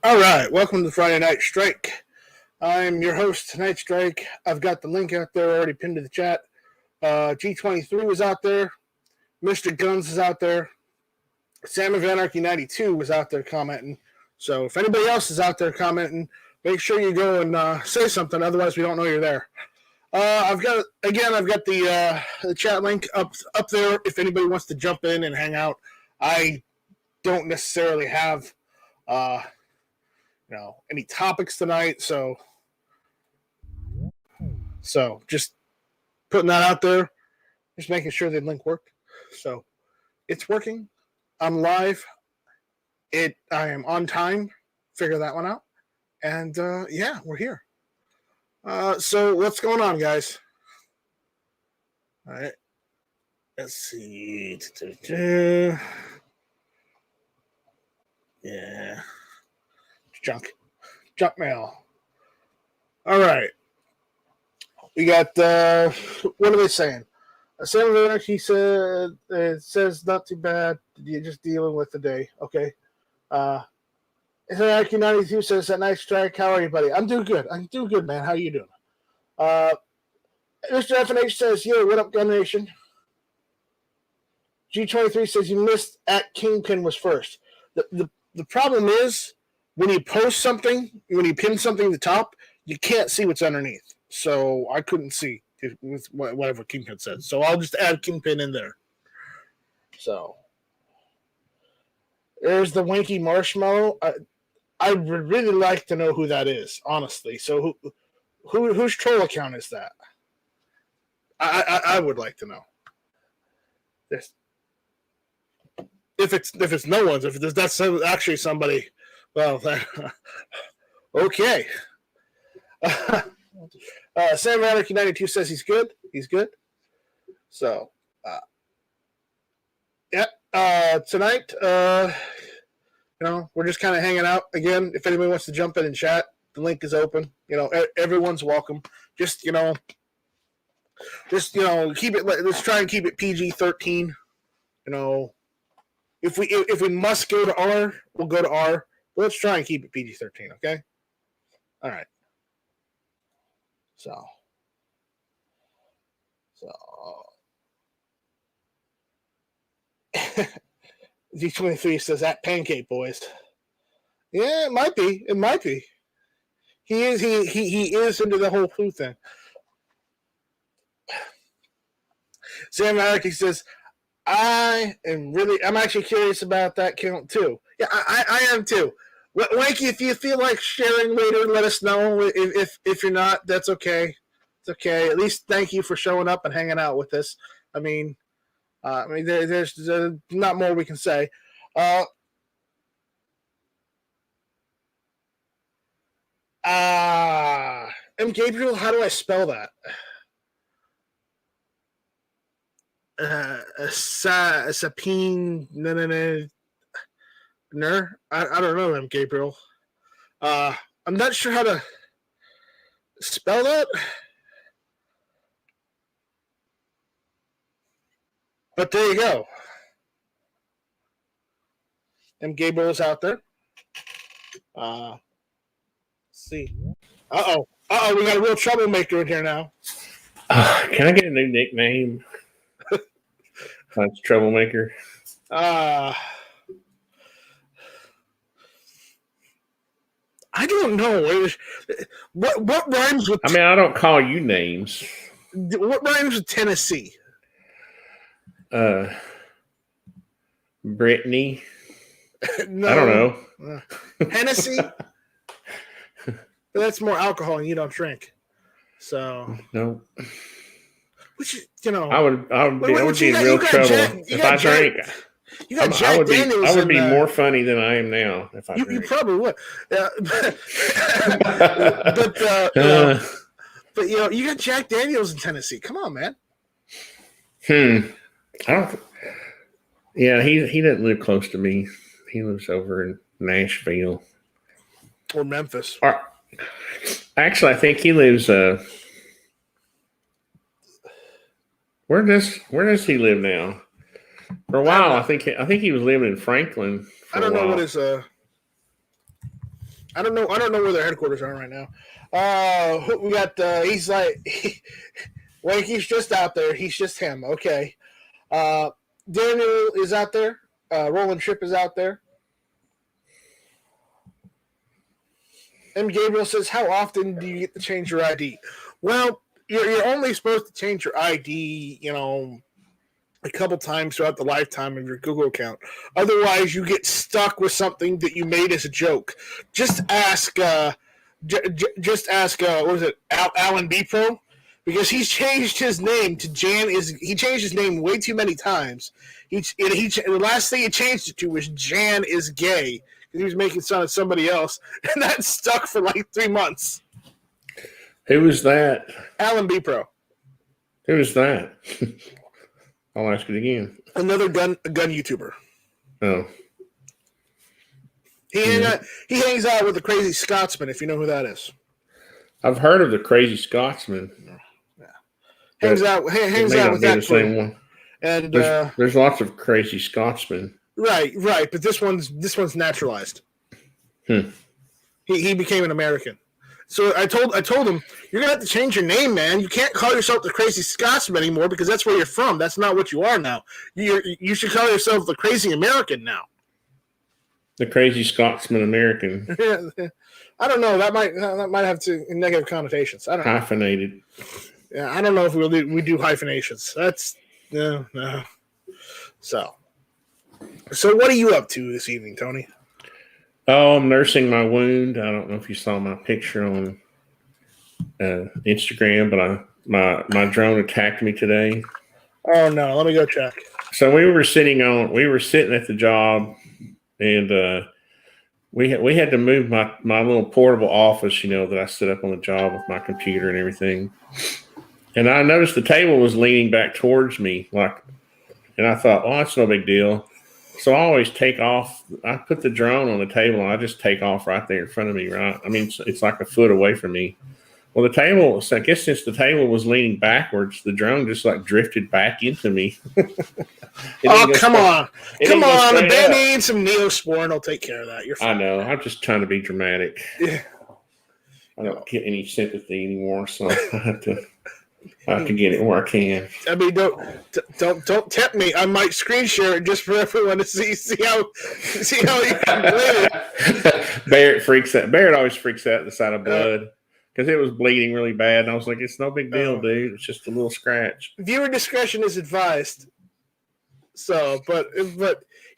All right, welcome to Friday Night Strike. I'm your host tonight, Strike. I've got the link out there already pinned to the chat. G23 was out there. Mr. Guns is out there. Sam of Anarchy 92 was out there commenting. So if anybody else is out there commenting, make sure you go and say something. Otherwise, we don't know you're there. I've got the chat link up there. If anybody wants to jump in and hang out, I don't necessarily have any topics tonight, so just putting that out there, just making sure the link worked. So it's working. I'm live. I am on time. Figure that one out. And yeah, we're here. So what's going on, guys? All right. Let's see. Yeah. Junk mail. All right. We got, what are they saying? Sam of Anarchy said, it says not too bad. You're just dealing with the day. Okay. Anarchy 92 says, that nice strike. How are you, buddy? I'm doing good. Man. How you doing? Mr. FNH says, yo, what up, Gun Nation? G23 says, you missed at Kingpin was first. The problem is, when you post something, when you pin something at the top, you can't see what's underneath. So I couldn't see with whatever Kingpin said. So I'll just add Kingpin in there. So there's the Winky Marshmallow. I would really like to know who that is, honestly. So whose troll account is that? I would like to know. If it's no one's, if that's actually somebody, well, okay. Sam Anarchy 92 says he's good. He's good. So, yeah. Tonight, we're just kind of hanging out again. If anybody wants to jump in and chat, the link is open. Everyone's welcome. Just keep it. Let's try and keep it PG-13. If we must go to R, we'll go to R. But let's try and keep it PG-13, okay? All right. So G23 says that Pancake Boys. Yeah, it might be. He is into the whole food thing. Sam Anarchy says, I'm actually curious about that count too. Yeah, I am too. Wanky, if you feel like sharing later, let us know. If you're not, that's okay. It's okay. At least thank you for showing up and hanging out with us. There's not more we can say. M. Gabriel, how do I spell that? Sapine, I don't know, M. Gabriel. I'm not sure how to spell that. But there you go. M. Gabriel's out there. Let's see. Uh-oh, we got a real troublemaker in here now. Can I get a new nickname? That's Troublemaker. I don't know. What rhymes with... I don't call you names. What rhymes with Tennessee? Brittany. No. I don't know. Hennessy? That's more alcohol and you don't drink. So... No. Which, I would be in real trouble if I drank. You got Jack Daniels. I would be more funny than I am now if I drank. You probably would. But you got Jack Daniels in Tennessee. Come on, man. I don't. Yeah, he doesn't live close to me. He lives over in Nashville or Memphis. Actually, I think he lives. Where does he live now? For a while, I think he was living in Franklin. I don't know what his I don't know where their headquarters are right now. We got. He's like, Wanky's just out there. He's just him. Okay. Daniel is out there. Roland Tripp is out there. M. Gabriel says, "How often do you get to change your ID?" Well, you're only supposed to change your ID, a couple times throughout the lifetime of your Google account. Otherwise, you get stuck with something that you made as a joke. Just ask. Just ask. What was it? Alan B. Pro. Because he's changed his name to Jan. He changed his name way too many times. The last thing he changed it to was Jan is gay. He was making fun of somebody else, and that stuck for like 3 months. Who was that? Alan B. Pro. Who was that? I'll ask it again. Another gun YouTuber. Oh. He hangs out with the Crazy Scotsman, if you know who that is. I've heard of the Crazy Scotsman. Yeah. Hangs out with that same one. And there's lots of Crazy Scotsmen. Right, but this one's naturalized. He became an American. So I told him, you're gonna have to change your name, man. You can't call yourself the Crazy Scotsman anymore because that's where you're from. That's not what you are now. You should call yourself the Crazy American now. The Crazy Scotsman American. I don't know. That might have negative connotations. I don't know. Hyphenated. Yeah, I don't know if we do hyphenations. That's no. So what are you up to this evening, Tony? Oh, I'm nursing my wound. I don't know if you saw my picture on Instagram, but my drone attacked me today. Oh no, let me go check. So we were sitting at the job, and we had to move my little portable office, that I set up on the job with my computer and everything. And I noticed the table was leaning back towards me, and I thought, oh, that's no big deal. So I always take off. I put the drone on the table, and I just take off right there in front of me, right? I mean, it's like a foot away from me. Well, the table, I guess since the table was leaning backwards, the drone just drifted back into me. Come on. The band needs some Neosporin. I'll take care of that. You're fine. I know. I'm just trying to be dramatic. Yeah. I don't get any sympathy anymore, so I have to get it where I can. I mean, don't tempt me. I might screen share it just for everyone to see how you can play it. Barrett always freaks out at the sight of blood because it was bleeding really bad, and I was like, "It's no big deal, dude. It's just a little scratch." Viewer discretion is advised. So, but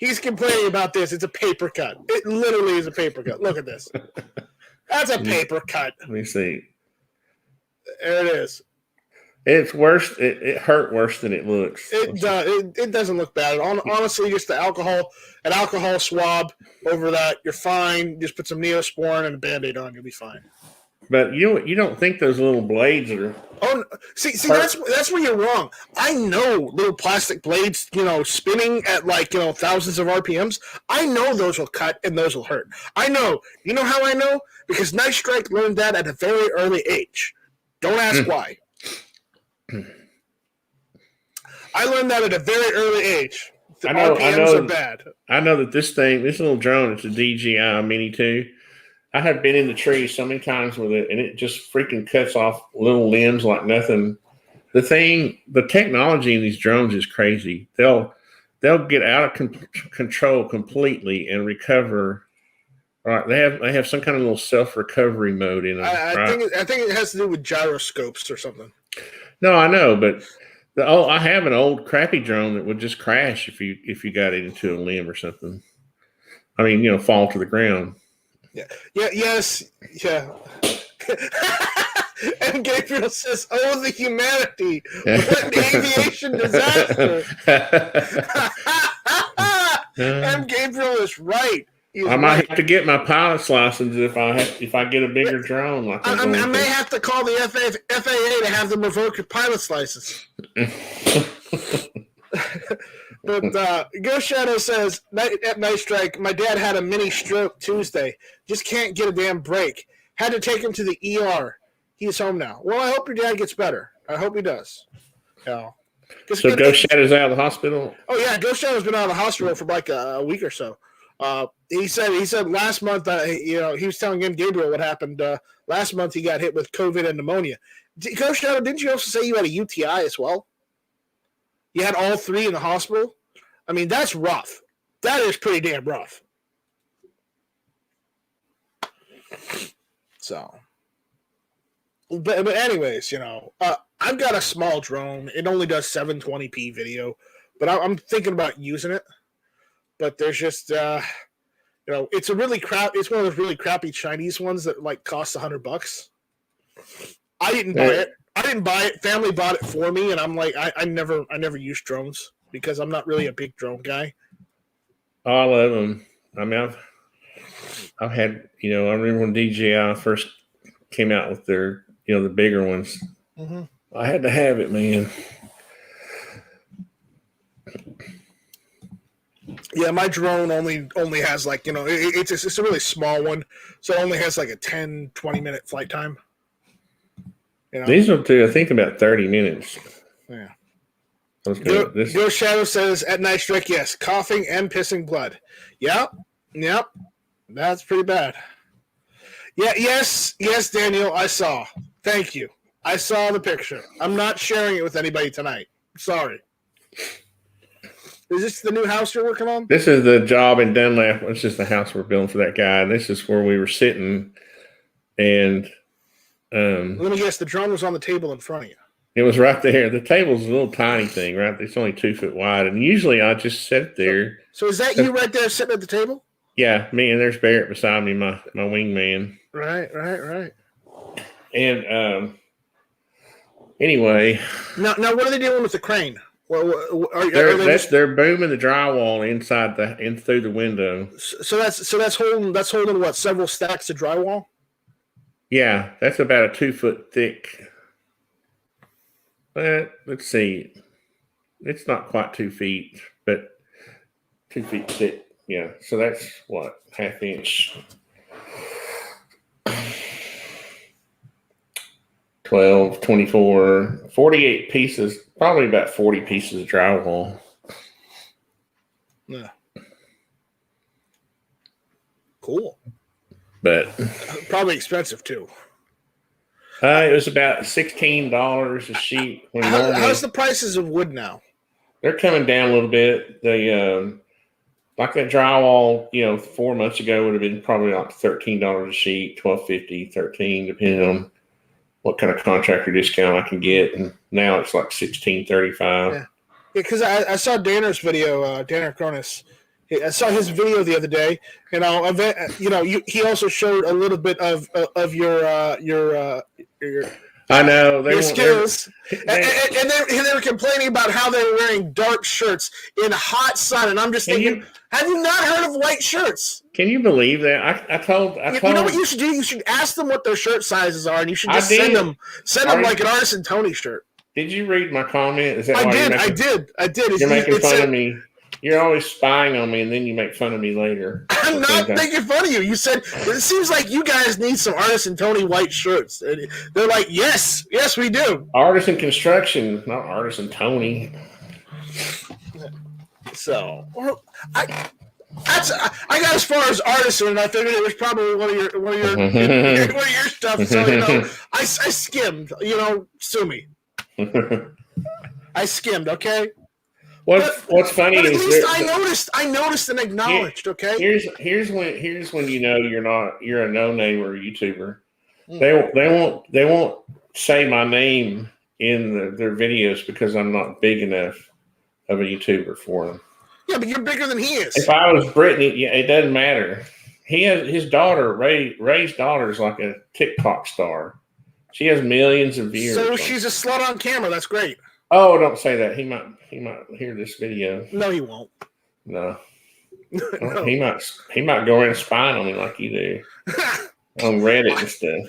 he's complaining about this. It's a paper cut. It literally is a paper cut. Look at this. That's a paper cut. Let me see. There it is. It's worse. It hurt worse than it looks. It doesn't look bad. Honestly, just an alcohol swab over that. You're fine. Just put some Neosporin and a Band-Aid on. You'll be fine. But you don't think those little blades are? Oh, see, that's where you're wrong. I know little plastic blades, spinning at thousands of RPMs. I know those will cut and those will hurt. I know. You know how I know? Because Night Strike learned that at a very early age. Don't ask why. I learned that at a very early age. The RPMs are bad. I know that this little drone, it's a DJI Mini 2. I have been in the trees so many times with it, and it just freaking cuts off little limbs like nothing. The technology in these drones is crazy. They'll get out of control completely and recover. Right, they have some kind of little self-recovery mode in them. I think it has to do with gyroscopes or something. No, I know, but I have an old crappy drone that would just crash if you got it into a limb or something. I mean, fall to the ground. Yeah. Yes. Yeah. And Gabriel says, "Oh, the humanity! What an aviation disaster!" And Gabriel is right. I might have to get my pilot's license if I get a bigger drone. I may have to call the FAA to have them revoke your pilot's license. But Ghost Shadow says, at Night Strike, my dad had a mini stroke Tuesday. Just can't get a damn break. Had to take him to the ER. He's home now. Well, I hope your dad gets better. I hope he does. So Ghost Shadow's out of the hospital? Oh, yeah. Ghost Shadow's been out of the hospital for a week or so. He said last month, he was telling Gabriel what happened. Last month he got hit with COVID and pneumonia. Coach Shadow, didn't you also say you had a UTI as well? You had all three in the hospital? I mean, that's rough. That is pretty damn rough. So, but anyways, I've got a small drone. It only does 720p video, but I'm thinking about using it. But there's just, it's a really it's one of those really crappy Chinese ones that like costs $100. I didn't buy it. Family bought it for me, and I'm like, I never use drones because I'm not really a big drone guy. Oh, I love them. I mean, I've had, I remember when DJI first came out with their, the bigger ones. Mm-hmm. I had to have it, man. Yeah, my drone only has like, it's a really small one, so it only has like a 10, 20-minute flight time. These will do, I think, about 30 minutes. Yeah. Your Shadow says at Night Strike, yes, coughing and pissing blood. Yep. That's pretty bad. Yeah, yes, Daniel, I saw. Thank you. I saw the picture. I'm not sharing it with anybody tonight. Sorry. Is this the new house you're working on? This is the job in Dunlap. It's just the house we're building for that guy. This is where we were sitting, and let me guess, the drone was on the table in front of you. It was right there. The table's a little tiny thing, right? It's only 2 foot wide, and usually I just sit there. So is that you right there sitting at the table? Yeah, me, and there's Barrett beside me, my wingman. Right. And anyway. Now, what are they doing with the crane? They're booming the drywall inside through the window. So that's holding what, several stacks of drywall? Yeah, that's about a 2 foot thick. But let's see, it's not quite 2 feet, but 2 feet thick. Yeah, so that's what, half inch. 12, 24, 48 pieces, probably about 40 pieces of drywall. Yeah. Cool. But probably expensive too. It was about $16 a sheet. How's the prices of wood now? They're coming down a little bit. They like that drywall, 4 months ago would have been probably like $13 a sheet, $12.50, $13, depending on what kind of contractor discount I can get. And now it's like $16.35. Yeah, because I saw Danner's video, Danner Cronus. I saw his video the other day. He also showed a little bit of your I know your skills, and they were complaining about how they were wearing dark shirts in hot sun, and I'm just thinking, have you not heard of white shirts? Can you believe that? I told. You know what you should do? You should ask them what their shirt sizes are, and you should just send them like an Artisan Tony shirt. Did you read my comment? Is that I did. You're making fun of me. You're always spying on me, and then you make fun of me later. I'm not making fun of you. You said, it seems like you guys need some Artisan Tony white shirts. And they're like, yes, we do. Artisan Construction, not Artisan Tony. So, I got as far as Artisan, and I figured it was probably one of your stuff. So, I skimmed, sue me. I skimmed, okay? What's funny but at is least I noticed and acknowledged. Okay. Here's when you're a no-namer YouTuber. They won't say my name in their videos because I'm not big enough of a YouTuber for them. Yeah, but you're bigger than he is. If I was Brittany, it doesn't matter. He has his daughter, Ray's daughter, is like a TikTok star. She has millions of views. So she's a slut on camera. That's great. Oh, don't say that. He might hear this video. No, he won't. No. No. He might go in and spy on me like you do on Reddit and stuff.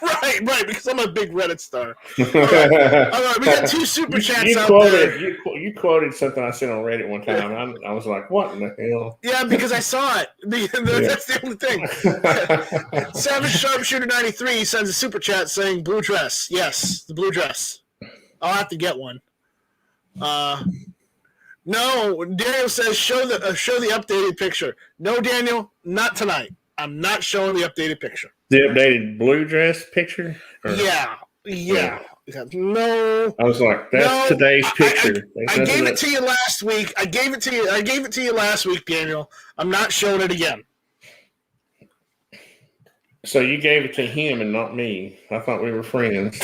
right, because I'm a big Reddit star. All right, we got 2 super chats out there. You quoted something I said on Reddit one time. I was like, what in the hell? Yeah, because I saw it. That's the only thing. Savage Sharpshooter 93 sends a super chat saying blue dress. Yes, the blue dress. I'll have to get one. No, Daniel says show the updated picture. No, Daniel, not tonight. I'm not showing the updated picture. The updated blue dress picture? Yeah. No. I was like, that's today's picture. I gave it to you last week. I gave it to you last week, Daniel. I'm not showing it again. So you gave it to him and not me. I thought we were friends.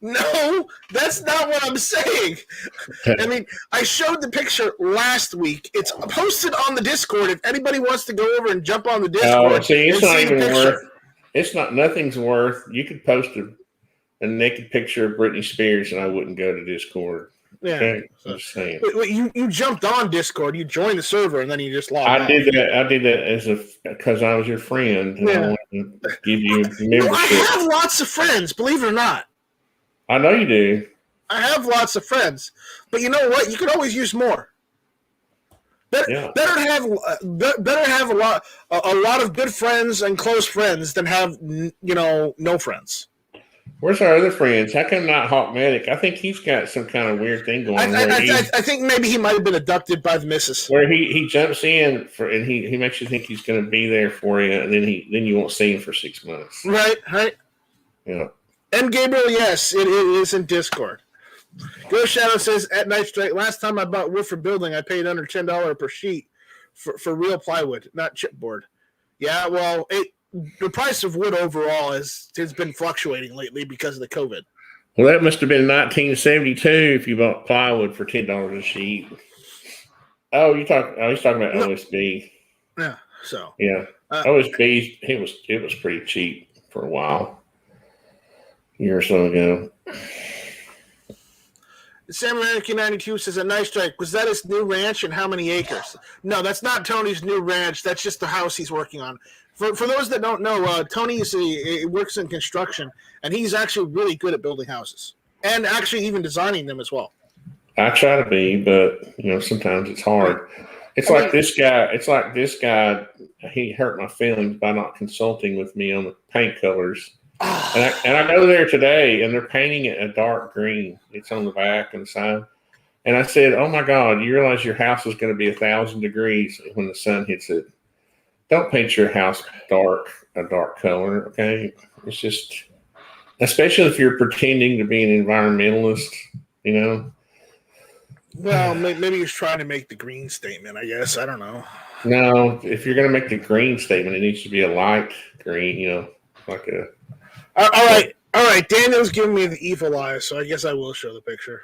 No, that's not what I'm saying. I mean, I showed the picture last week. It's posted on the Discord. If anybody wants to go over and jump on the Discord, it's not even worth. It's not. Nothing's worth. You could post a naked picture of Britney Spears, and I wouldn't go to Discord. Yeah, okay? I'm just saying. Wait, you jumped on Discord. You joined the server, and then you just logged. I did that because I was your friend, and I wanted to give you membership. I have lots of friends, believe it or not. I know you do. I have lots of friends, but you know what? You could always use more. Better have a lot of good friends and close friends than have no friends. Where's our other friends? How come not Hawk Medic? I think he's got some kind of weird thing going on. I think maybe he might have been abducted by the missus. Where he jumps in and he makes you think he's going to be there for you, and then you won't see him for 6 months. Right. Yeah. And Gabriel, yes, it is in Discord. Ghost Shadow says, at Night Strike, last time I bought wood for building, I paid under $10 per sheet for real plywood, not chipboard. Yeah, well, the price of wood overall has been fluctuating lately because of the COVID. Well, that must have been 1972 if you bought plywood for $10 a sheet. Oh, he's talking about OSB. Yeah, so. Yeah. OSB, it was pretty cheap for a while. A year or so ago. Sam American 92 says, a Nice Strike. Was that his new ranch and how many acres? No, that's not Tony's new ranch. That's just the house he's working on. For those that don't know, Tony works in construction, and he's actually really good at building houses and actually even designing them as well. I try to be, but sometimes it's hard. It's like this guy. He hurt my feelings by not consulting with me on the paint colors. And I go there today, and they're painting it a dark green. It's on the back and the side. And I said, "Oh my God, you realize your house is going to be 1,000 degrees when the sun hits it? Don't paint your house a dark color, okay? It's just, especially if you're pretending to be an environmentalist, Well, maybe he's trying to make the green statement. I guess I don't know. No, if you're going to make the green statement, it needs to be a light green, like a. All right. Daniel's giving me the evil eye, so I guess I will show the picture.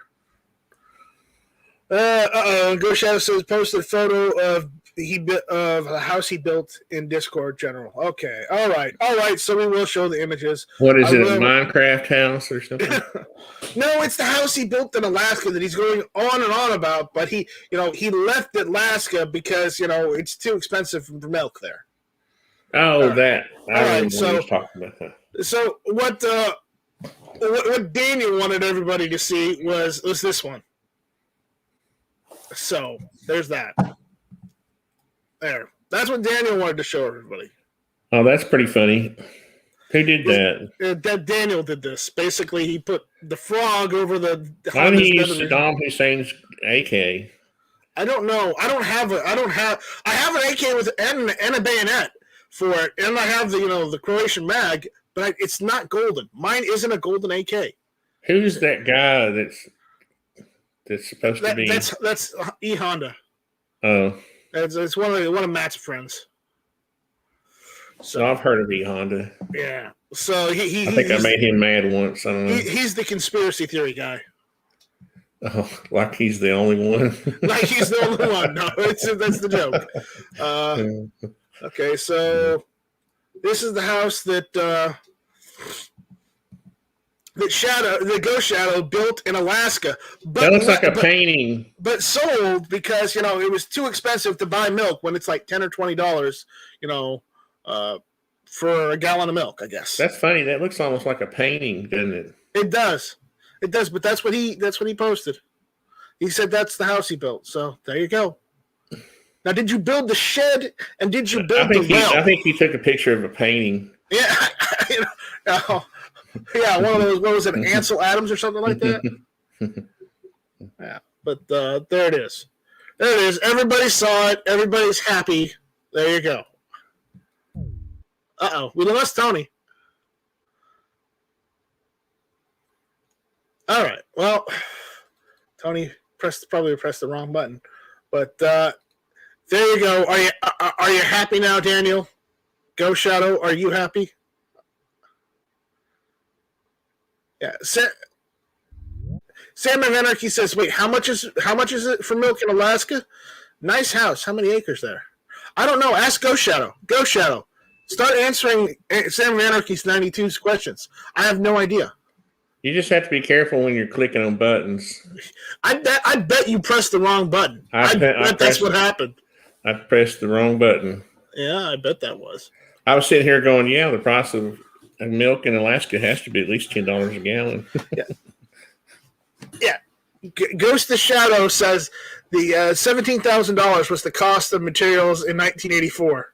Ghost Shadow says posted a photo of a house he built in Discord General. Okay, all right. So we will show the images. What is it? A Minecraft house or something? No, it's the house he built in Alaska that he's going on and on about. But he left Alaska because it's too expensive for milk there. Oh, that. All right. So talking about that. So what Daniel wanted everybody to see was this one. So there's that. There. That's what Daniel wanted to show everybody. Oh, that's pretty funny. Who did that? That Daniel did this. Basically, he put the frog over the. Why did he use Saddam Hussein's AK? I don't know. I have an AK with and a bayonet for it, and I have the Croatian mag. But it's not golden. Mine isn't a golden AK. Who's that guy that's supposed to be? That's E Honda. Oh, it's one of Matt's friends. So I've heard of E Honda. Yeah. So I think I made him mad once. I don't know. He's the conspiracy theory guy. Oh, like he's the only one. Like he's the only one. No, that's the joke. Okay, so. This is the house that the Ghost Shadow built in Alaska. But, that looks like a painting. But sold because it was too expensive to buy milk when it's like $10 or $20, for a gallon of milk. I guess that's funny. That looks almost like a painting, doesn't it? It does. But that's what he posted. He said that's the house he built. So there you go. Now, did you build the shed and did you build the well? I think he took a picture of a painting. Yeah. Yeah, one of those, what was it, Ansel Adams or something like that? Yeah. But there it is. There it is. Everybody saw it. Everybody's happy. There you go. Uh-oh. We lost Tony. All right. Well, Tony probably pressed the wrong button. But there you go. Are you happy now, Daniel? Go Shadow. Are you happy? Yeah. Sam of Anarchy says, "Wait, how much is it for milk in Alaska? Nice house. How many acres there? I don't know. Ask Go Shadow. Go Shadow. Start answering Sam of Anarchy's 92's questions. I have no idea. You just have to be careful when you're clicking on buttons. I bet you pressed the wrong button. I bet that's what happened. I pressed the wrong button. Yeah, I bet that was. I was sitting here going, yeah, the price of milk in Alaska has to be at least $10 a gallon. Yeah. Ghost of Shadow says the $17,000 was the cost of materials in 1984.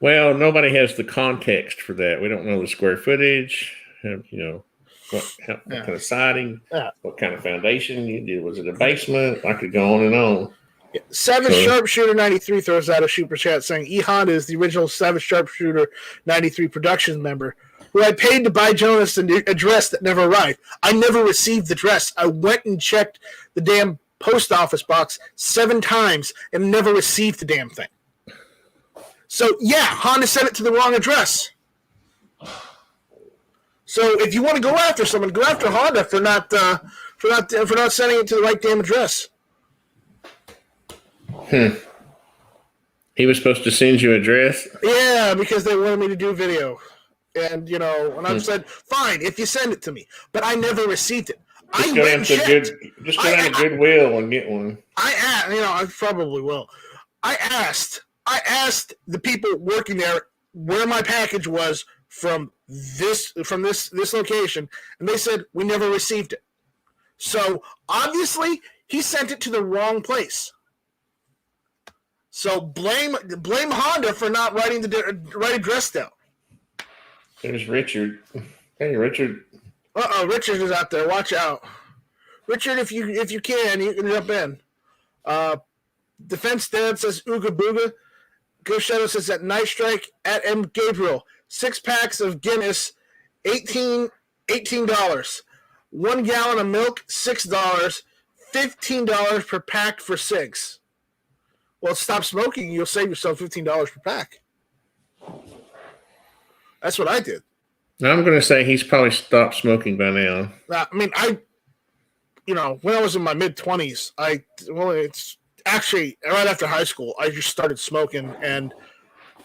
Well, nobody has the context for that. We don't know the square footage. What kind of siding, what kind of foundation you did. Was it a basement? I could go on and on. Yeah. Savage Sharpshooter 93 throws out a super chat saying E Honda is the original Savage Sharpshooter 93 production member who I paid to buy Jonas an address that never arrived. I never received the dress. I went and checked the damn post office box 7 times and never received the damn thing. So yeah, Honda sent it to the wrong address. So if you want to go after someone, go after Honda for not sending it to the right damn address. He was supposed to send you an address? Yeah, because they wanted me to do video. And, and I said, fine, if you send it to me. But I never received it. Just go down to Goodwill and get one. I probably will. I asked the people working there where my package was from this location, and they said we never received it. So obviously he sent it to the wrong place. So blame Honda for not writing the right address down. There's Richard. Hey, Richard. Richard is out there. Watch out, Richard. If you can, you can jump in. Defense Dad says Ooga Booga. Ghost Shadow says at Night Strike at M Gabriel. 6 packs of Guinness, $18. 1 gallon of milk, $6. $15 per pack for 6. Well, stop smoking, you'll save yourself $15 per pack. That's what I did. I'm going to say he's probably stopped smoking by now. I mean, when I was in my mid-20s, it's actually right after high school, I just started smoking, and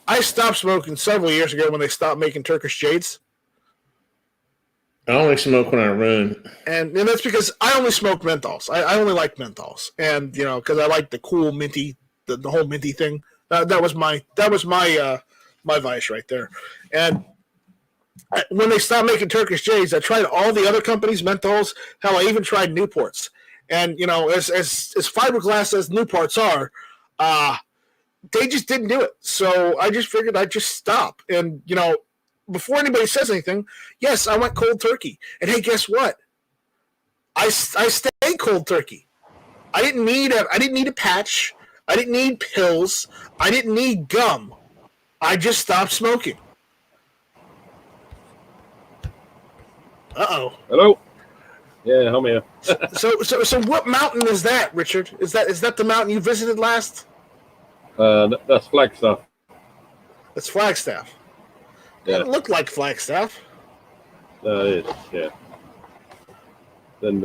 I stopped smoking several years ago when they stopped making Turkish Jades. I only smoke when I run. And that's because I only smoke menthols. I only like menthols. And, because I like the cool minty, the whole minty thing. That was my vice right there. And when they stopped making Turkish Jades, I tried all the other companies' menthols. Hell, I even tried Newports. And, as fiberglass as Newports are, they just didn't do it. So I just figured I'd just stop. And, before anybody says anything, yes, I went cold turkey. And hey, guess what? I stayed cold turkey. I didn't need a patch. I didn't need pills. I didn't need gum. I just stopped smoking. Uh-oh. Hello? Yeah, I'm here. So what mountain is that, Richard? Is that the mountain you visited last? That's Flagstaff. That's Flagstaff. Yeah. It looked like Flagstaff. It is, yeah. Then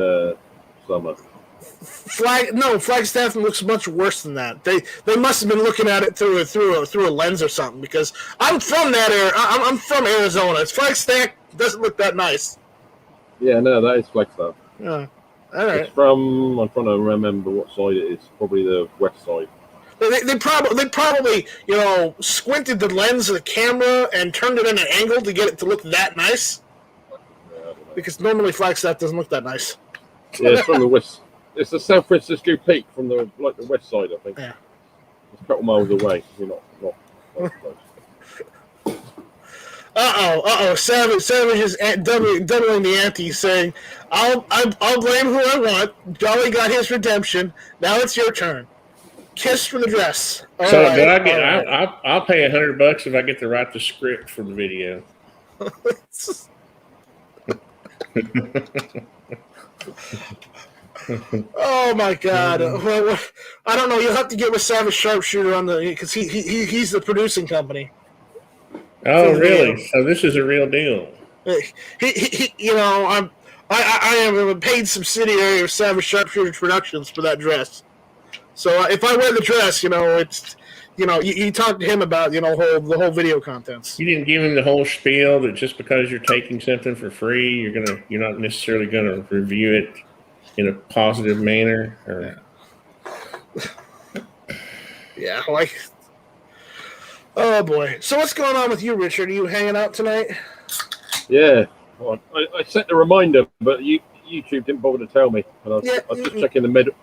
summer. Flagstaff looks much worse than that. They must have been looking at it through a lens or something, because I'm from that area. I'm from Arizona. Flagstaff doesn't look that nice. Yeah, no, that is Flagstaff. Yeah. All right. I'm trying to remember what side it is. Probably the west side. They probably squinted the lens of the camera and turned it at an angle to get it to look that nice. Yeah, because normally Flagstaff doesn't look that nice. Yeah, it's from the west. It's the San Francisco Peak from the west side, I think. Yeah. It's a couple miles away. You're not close. Savage is doubling the ante, saying, I'll blame who I want. Jolly got his redemption. Now it's your turn. Kiss from the dress. All So right, did I get? all right. I'll pay $100 if I get to write the script for the video. Oh my God! Well, I don't know. You'll have to get with Savage Sharpshooter on the because he's the producing company. Oh, really? So this is a real deal. I am a paid subsidiary of Savage Sharpshooter Productions for that dress. So if I wear the dress, it's, you talk to him about, the whole video contents. You didn't give him the whole spiel that just because you're taking something for free, you're not necessarily gonna review it in a positive manner. Or... Yeah, oh boy. So what's going on with you, Richard? Are you hanging out tonight? Yeah. Well, I set the reminder, but YouTube didn't bother to tell me. And I was just checking the medal.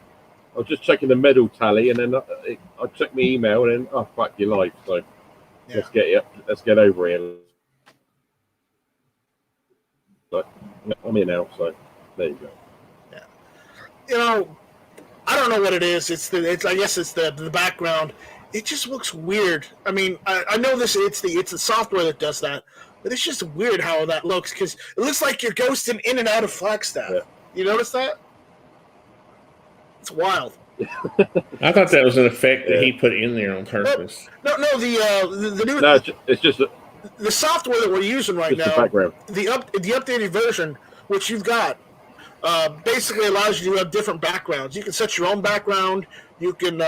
I was just checking the medal tally, and then I checked my email, and then fuck your life. So let's get over here. But I'm here now, so there you go. Yeah. I don't know what it is. I guess it's the background. It just looks weird. I mean, I know it's the software that does that, but it's just weird how that looks because it looks like you're ghosting in and out of Flagstaff. Yeah. You notice that? It's wild. I thought that was an effect that he put in there on purpose. No, the new. No, it's just the software that we're using right now. The background. The updated version, which you've got, basically allows you to have different backgrounds. You can set your own background. You can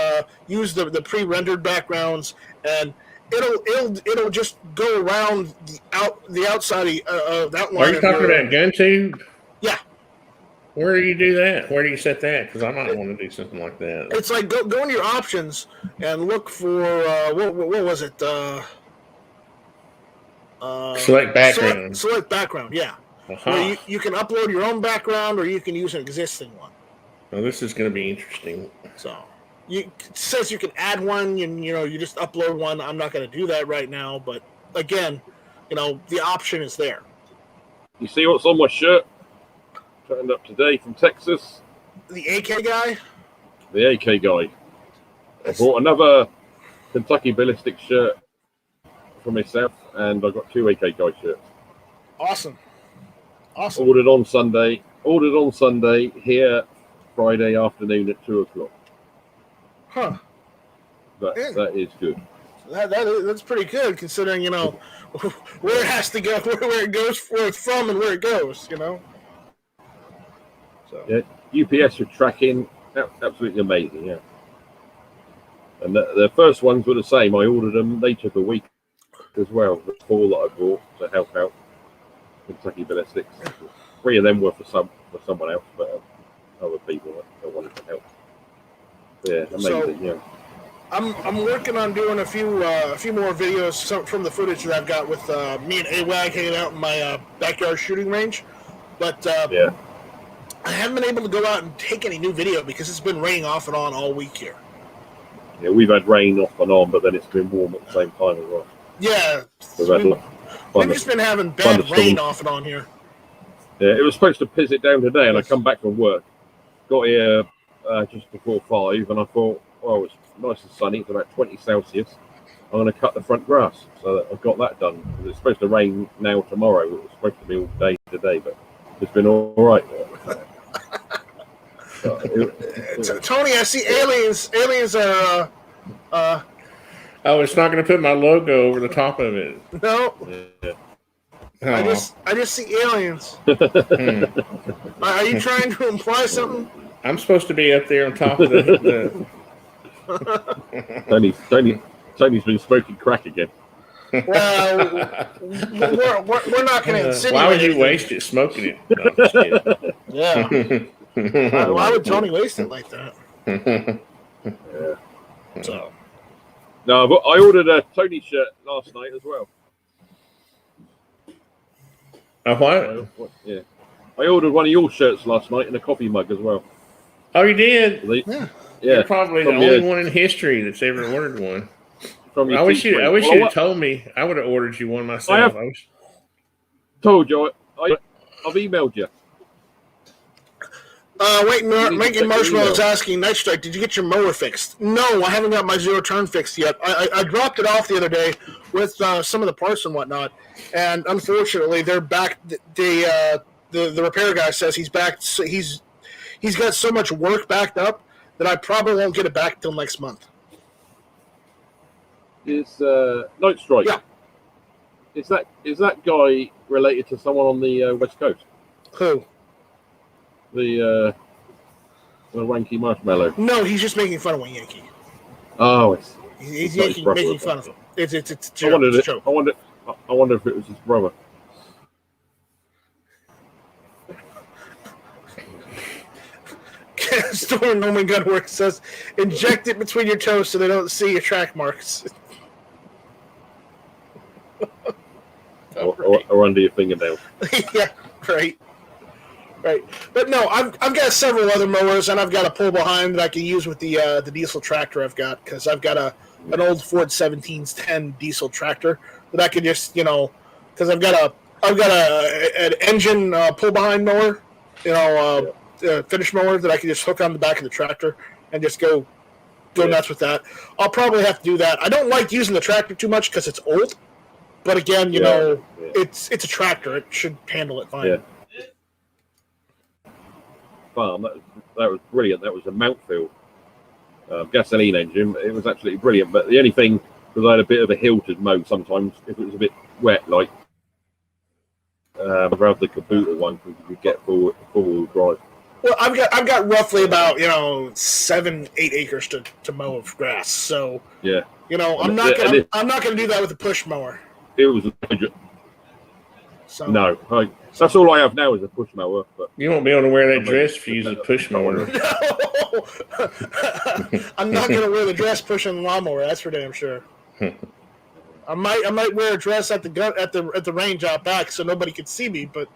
use the pre-rendered backgrounds, and it'll just go around the outside of the outline. Are you talking about GunTube? Yeah. Where do you do that? Where do you set that? Because I might want to do something like that. It's like go into your options and look for what was it? Select background. Select background. Yeah. Uh-huh. You can upload your own background, or you can use an existing one. Well, this is going to be interesting. So it says you can add one, and you just upload one. I'm not going to do that right now, but again, the option is there. You see what's on my shirt? Turned up today from Texas. The AK guy? The AK guy. I bought another Kentucky Ballistic shirt for myself, and I got 2 AK guy shirts. Awesome. Ordered on Sunday, here Friday afternoon at 2:00. Huh. That is good. That's pretty good considering, where it has to go, where it goes, where it's from and where it goes, So. Yeah, UPS are tracking, absolutely amazing, yeah. And the first ones were the same. I ordered them, they took a week as well. The 4 that I bought to help out Kentucky Ballistics. 3 of them were for someone else, but other people that wanted to help. Yeah, amazing, yeah. I'm working on doing a few more videos from the footage that I've got with me and AWAG hanging out in my backyard shooting range, but yeah. I haven't been able to go out and take any new video because it's been raining off and on all week here. Yeah, we've had rain off and on, but then it's been warm at the same time as well. Yeah, we've just been having bad rain off and on here. Yeah, it was supposed to piss it down today, and I come back from work, got here just before 5, and I thought, well, it's nice and sunny, it's about 20 Celsius. I'm going to cut the front grass, so I've got that done. It's supposed to rain now tomorrow. It was supposed to be all day today, but it's been all right. Tony, I see aliens. Aliens are. Oh, it's not going to put my logo over the top of it. No. Yeah. Oh. I just see aliens. Are you trying to imply something? I'm supposed to be up there on top of the Tony's been smoking crack again. Well, we're not going to insinuate. Why would you waste it smoking it? No, I'm just kidding. Yeah. Why would Tony waste it like that? Yeah. So. No, but I ordered a Tony shirt last night as well. A what? Yeah. I ordered one of your shirts last night and a coffee mug as well. Oh, you did? Yeah. You're probably the only one in history that's ever ordered one. I wish you'd have told me. I would have ordered you one myself. told you. I've emailed you. Making Marshmallows asking, Night Strike, did you get your mower fixed? No, I haven't got my zero turn fixed yet. I dropped it off the other day with some of the parts and whatnot, and unfortunately, they're back. The repair guy says he's back. He's got so much work backed up that I probably won't get it back till next month. Is Night Strike? Yeah. Is that guy related to someone on the West Coast? Who? The wanky marshmallow. No, he's just making fun of one Yankee. Oh, he's making fun of him. It's a joke. I wonder if it was his brother. Store Norman Gunworks says, inject it between your toes so they don't see your track marks. or under your fingernail. Yeah, right. But no, I've got several other mowers, and I've got a pull behind that I can use with the diesel tractor I've got, because I've got an old Ford 1710 diesel tractor that I could just, because I've got an engine pull behind mower, finish mower that I can just hook on the back of the tractor and just go nuts with that. I'll probably have to do that. I don't like using the tractor too much because it's old, but again, it's a tractor. It should handle it fine. Yeah. Farm that was brilliant. That was a Mountfield gasoline engine. It was absolutely brilliant. But the only thing was I had a bit of a hill to mow sometimes if it was a bit wet, like around the Kabuta one, because you could get four-wheel drive. Well, I've got roughly about 7-8 acres to mow of grass. So yeah, I'm not gonna do that with a push mower. It was no. That's all I have now is a push mower. But you won't be able to wear that dress if you use a push mower. No, I'm not gonna wear the dress pushing the lawnmower. That's for damn sure. I might wear a dress at the range out back so nobody can see me, but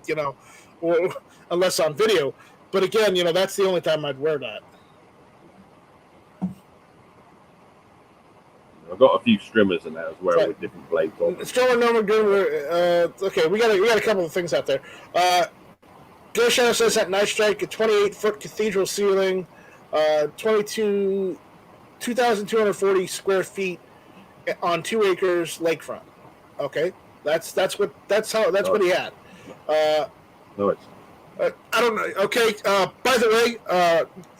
or unless on video. But again, that's the only time I'd wear that. I've got a few strimmers in that as well with different blades on. Strimmer number good. Okay, we got a couple of things out there. Ghost Shadow says that Night Strike, a 28-foot cathedral ceiling, 2,240 square feet on 2 acres lakefront. Okay, that's what he had. No, it's. I don't know. Okay. By the way,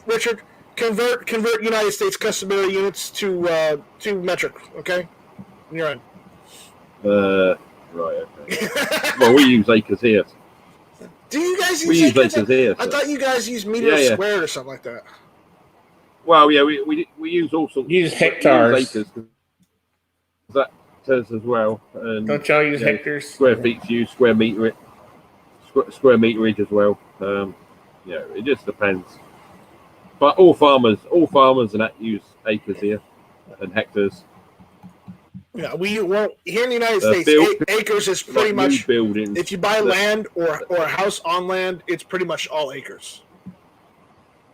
Richard, convert United States customary units to metric. Okay, you're in. Right. Okay. Well, we use acres here. Do you guys use acres here? I thought you guys use meters squared or something like that. Well, yeah, we use all sorts. Use hectares. Use acres, that says as well. And, don't y'all use hectares? Square feet used, square meterage as well. It just depends. But all farmers and that use acres here and hectares. Yeah, here in the United States, acres is pretty much buildings. If you buy land or a house on land, it's pretty much all acres.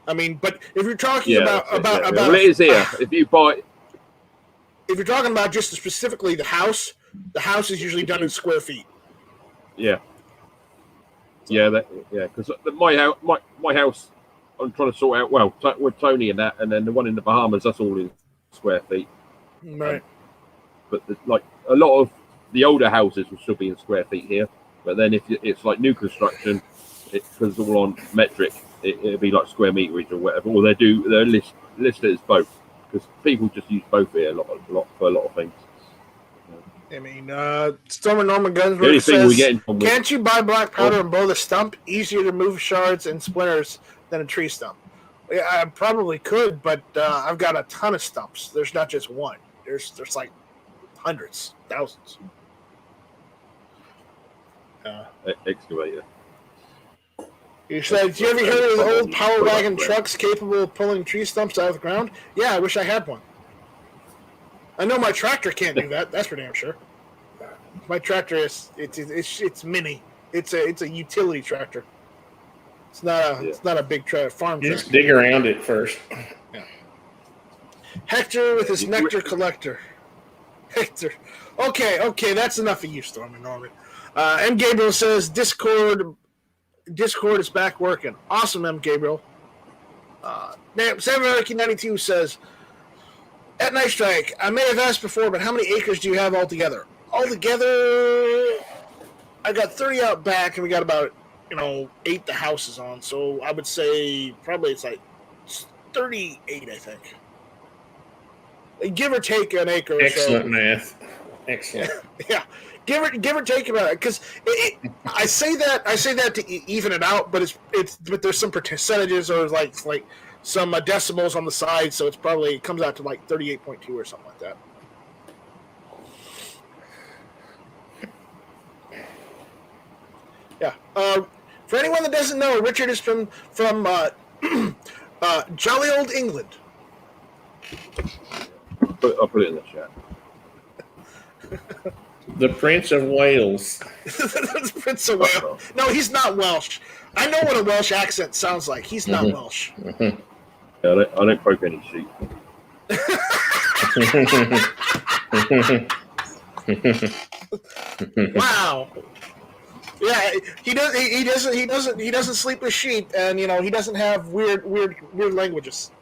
I mean, but if you're talking about well, it is here. If you're talking about just specifically the house is usually done in square feet. Yeah. Yeah, because my house, I'm trying to sort out with Tony and that, and then the one in the Bahamas, that's all in square feet. Right. But like a lot of the older houses will still be in square feet here. But then if it's like new construction, because it's all on metric, it'll be like square meterage or whatever. Or they're listed as both, because people just use both here a lot for a lot of things. I mean, Stormer Norman Gunsberg says, can't you buy black powder and blow the stump? Easier to move shards and splinters than a tree stump. Yeah, I probably could, but I've got a ton of stumps. There's not just one. There's like hundreds, thousands. Excavator. You said, do you ever heard of the old power wagon trucks capable of pulling tree stumps out of the ground? Yeah, I wish I had one. I know my tractor can't do that. That's for damn sure. My tractor it's mini. It's a utility tractor. It's not a big farm tractor. Just dig around it first. Yeah. Hector with his nectar collector. Hector. Okay, that's enough of you, Stormy Norman. M. Gabriel says Discord is back working. Awesome, M. Gabriel. Sam American 92 says, at Night Strike, I may have asked before, but how many acres do you have altogether? Altogether, I got 30 out back, and we got about 8 the house is on. So I would say probably it's like 38, I think. Give or take an acre or so. Excellent math. Excellent. Yeah. Give or take about it, because I say that to even it out, but but there's some percentages or like some decimals on the side, so it comes out to like 38.2 or something like that. Yeah. For anyone that doesn't know, Richard is from jolly old England. I'll put it in the chat. The Prince of Wales. The Prince of Wales. No, he's not Welsh. I know what a Welsh accent sounds like. He's not Welsh. Yeah, I don't poke any sheep. Wow. Yeah, he doesn't sleep with sheep, and he doesn't have weird languages.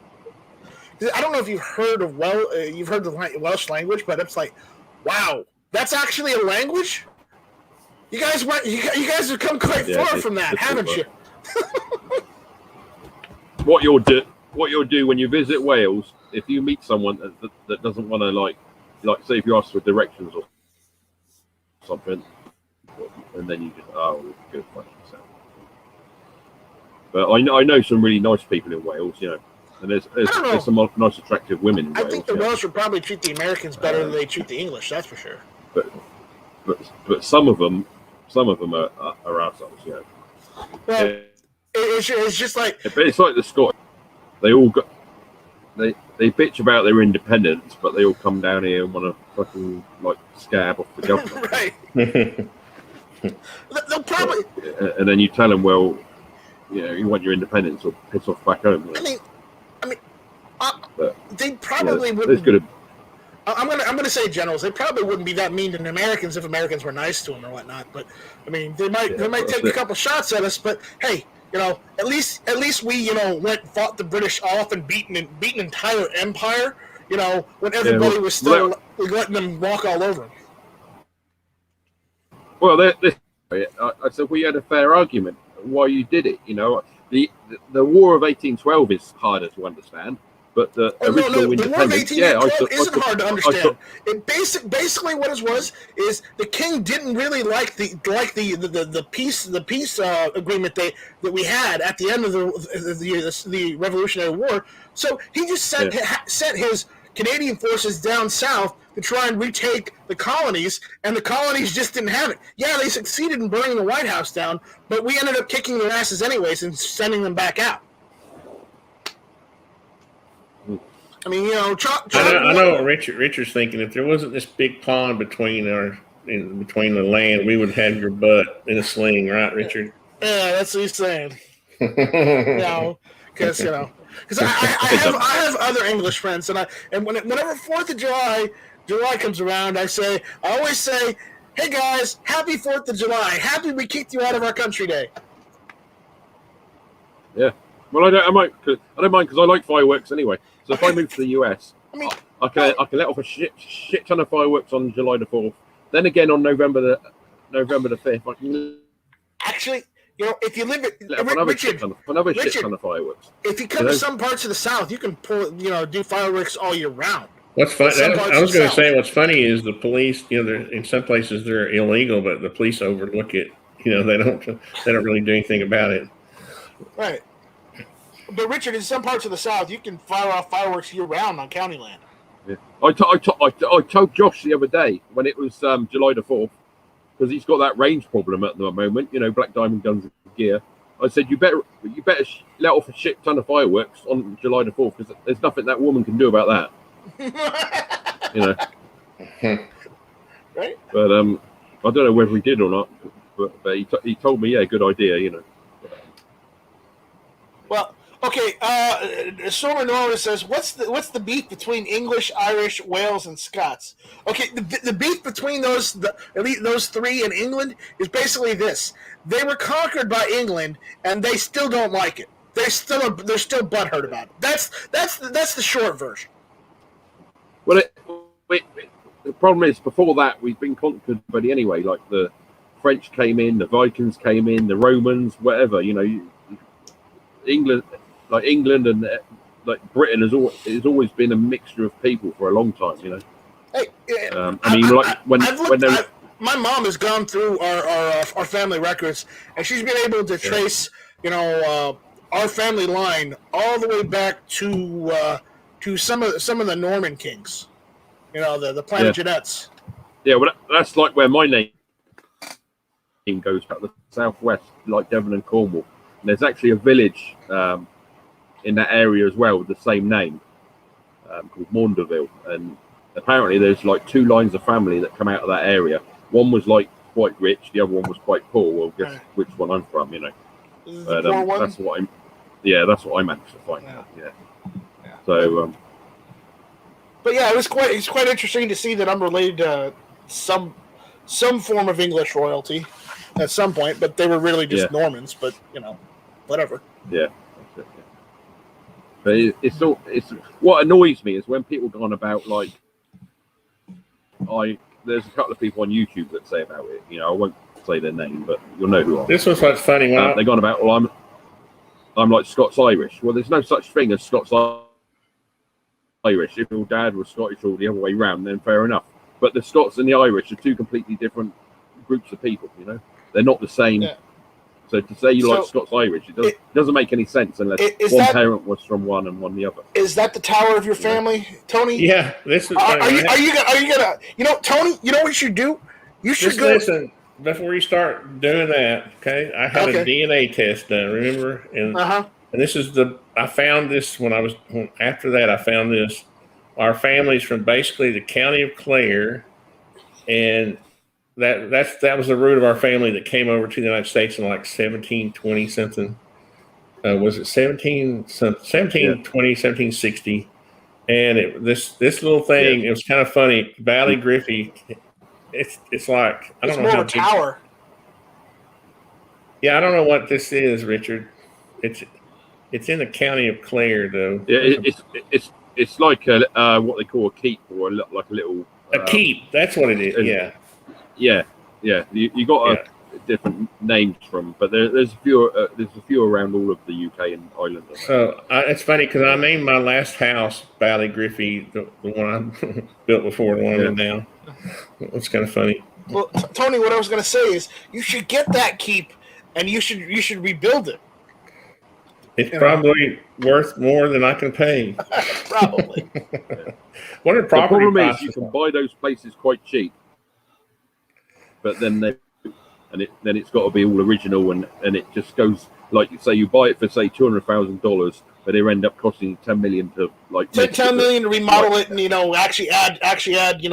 I don't know if you've heard of the Welsh language, but it's like, wow, that's actually a language. You guys have come quite far from that, haven't you? What you'll do when you visit Wales, if you meet someone that doesn't want to like say if you ask for directions or something, and then you just good question. But I know some really nice people in Wales, and there's some nice attractive women in Wales. I think the Welsh would probably treat the Americans better than they treat the English. That's for sure. But some of them are assholes, Well, it's just like. But it's like the Scottish. They all got they bitch about their independence, but they all come down here and want to fucking scab off the government. Right. They'll probably. And then you tell them, well, you want your independence, or piss off back home. They probably wouldn't. Good. I'm gonna say generals. They probably wouldn't be that mean to Americans if Americans were nice to them or whatnot. But they might take a couple shots at us. But hey, at least we fought the British off and beat an entire empire. When everybody was still letting them walk all over them. Well, I said we had a fair argument why you did it. The War of 1812 is harder to understand. But the original independence, the War of 1812 isn't hard to understand. Basically what it was is the king didn't really like the peace agreement that we had at the end of the Revolutionary War. So he just sent his Canadian forces down south to try and retake the colonies, and the colonies just didn't have it. Yeah, they succeeded in burning the White House down, but we ended up kicking their asses anyways and sending them back out. I mean, I know what Richard's thinking. If there wasn't this big pond between the land, we would have your butt in a sling, right, Richard? Yeah, that's what he's saying. Because I have other English friends, and whenever 4th of July comes around, I always say, hey guys, happy 4th of July, happy we kicked you out of our country day. Yeah, well, I don't mind because I like fireworks anyway. So if I move to the US, I can let off a shit ton of fireworks on July the 4th. Then again on November the 5th, I can actually. If you live at another shit ton of fireworks. If you come to some parts of the South, you can do fireworks all year round. What's funny? I was going to say what's funny is the police. In some places they're illegal, but the police overlook it. They don't really do anything about it. Right. But Richard, in some parts of the South, you can fire off fireworks year round on county land. Yeah. I told Josh the other day when it was July the 4th, because he's got that range problem at the moment. Black diamond guns and gear. I said you better let off a shit ton of fireworks on July the 4th, because there's nothing that woman can do about that. Right. But I don't know whether he did or not. But he told me, yeah, good idea. Well, Okay, Stormer Norman says, what's the beef between English, Irish, Wales, and Scots? Okay, the beef between at least those three in England is basically this: they were conquered by England, and they still don't like it. They're still butthurt about it. That's the short version. Well, the problem is before that we've been conquered by anyway. Like the French came in, the Vikings came in, the Romans, whatever. England and like Britain has always been a mixture of people for a long time. Hey, my mom has gone through our family records, and she's been able to trace, our family line all the way back to some of the Norman kings, the Plantagenets. Yeah, well, that's like where my name goes back the southwest, like Devon and Cornwall. And there's actually a village in that area as well with the same name called Maundeville, and apparently there's like two lines of family that come out of that area. One was like quite rich, the other one was quite poor. Well, guess which one I'm from, But that's what I managed to find out. Yeah. So, but yeah, it's quite interesting to see that I'm related to some form of English royalty at some point, but they were really just Normans. But whatever. Yeah. That's it, But it's what annoys me is when people go on about like there's a couple of people on YouTube that say about it. I won't say their name, but you'll know who I'm. This was what's funny. They're gone about, well, I'm like Scots-Irish. Well, there's no such thing as Scots-Irish. If your dad was Scottish or the other way around, then fair enough. But the Scots and the Irish are two completely different groups of people, They're not the same. Yeah. So to say you like Scots-Irish, it doesn't make any sense unless one parent was from one and one the other. Is that the tower of your family, Tony? Yeah, this is. Are you gonna? Tony, you know what you should do? You should go. Listen, before you start doing that, okay? I had a DNA test done, remember? And and this is I found this after that I found this. Our family's from basically the county of Clare, and that was the root of our family that came over to the United States in like 1720 something. Was it 1760? And this little thing, it was kind of funny. Valley Griffy, it's like I don't know. It's more of a tower. Yeah, I don't know what this is, Richard. It's in the county of Clare, though. Yeah, it's like what they call a keep, or like a little keep. That's what it is. Yeah. You got different names from, but there's a few around all of the UK and Ireland. So it's funny because I named my last house Valley Griffy, the one I built before the one I'm in now. It's kind of funny. Well, Tony, what I was going to say is you should get that keep, and you should rebuild it. It's probably worth more than I can pay. Probably. What are the property problem is prices? You can buy those places quite cheap, but then it's got to be all original, and it just goes like you say. You buy it for say $200,000, but they end up costing $10 million to like $10 million to remodel it, and actually add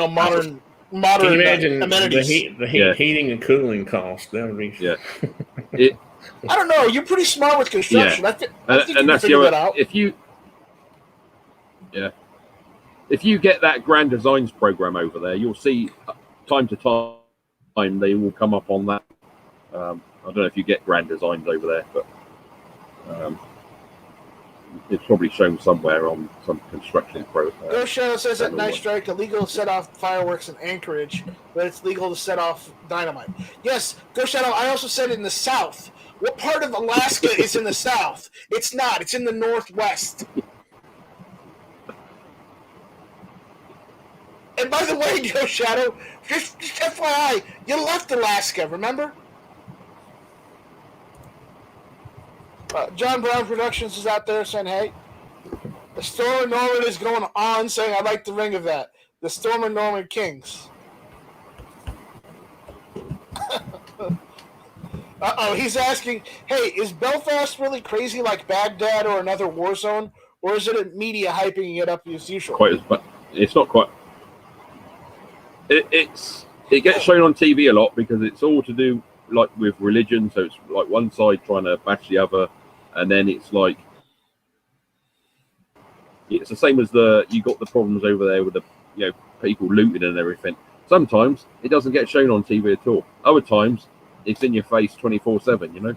modern. Can you imagine amenities. the heating and cooling cost? That would be I don't know. You're pretty smart with construction. I think and that's the other. If you get that Grand Designs program over there, you'll see time to time they will come up on that. I don't know if you get Grand Designs over there, but it's probably shown somewhere on some construction program. Ghost Shadow says at Night Strike, illegal to set off fireworks in Anchorage, but it's legal to set off dynamite. Yes, Ghost Shadow, I also said in the South. What part of Alaska is in the South? It's not. It's in the Northwest. And by the way, Ghost Shadow, just FYI, you left Alaska, remember? John Brown Productions is out there saying, hey, the Stormer Norman is going on saying, I like the ring of that. The Stormer Norman Kings. He's asking, hey, is Belfast really crazy like Baghdad or another war zone? Or is it media hyping it up as usual? It's not quite. It gets shown on TV a lot because it's all to do like with religion. So it's like one side trying to bash the other. And then it's like it's the same as you got the problems over there with the people looting and everything. Sometimes it doesn't get shown on TV at all. Other times it's in your face 24/7.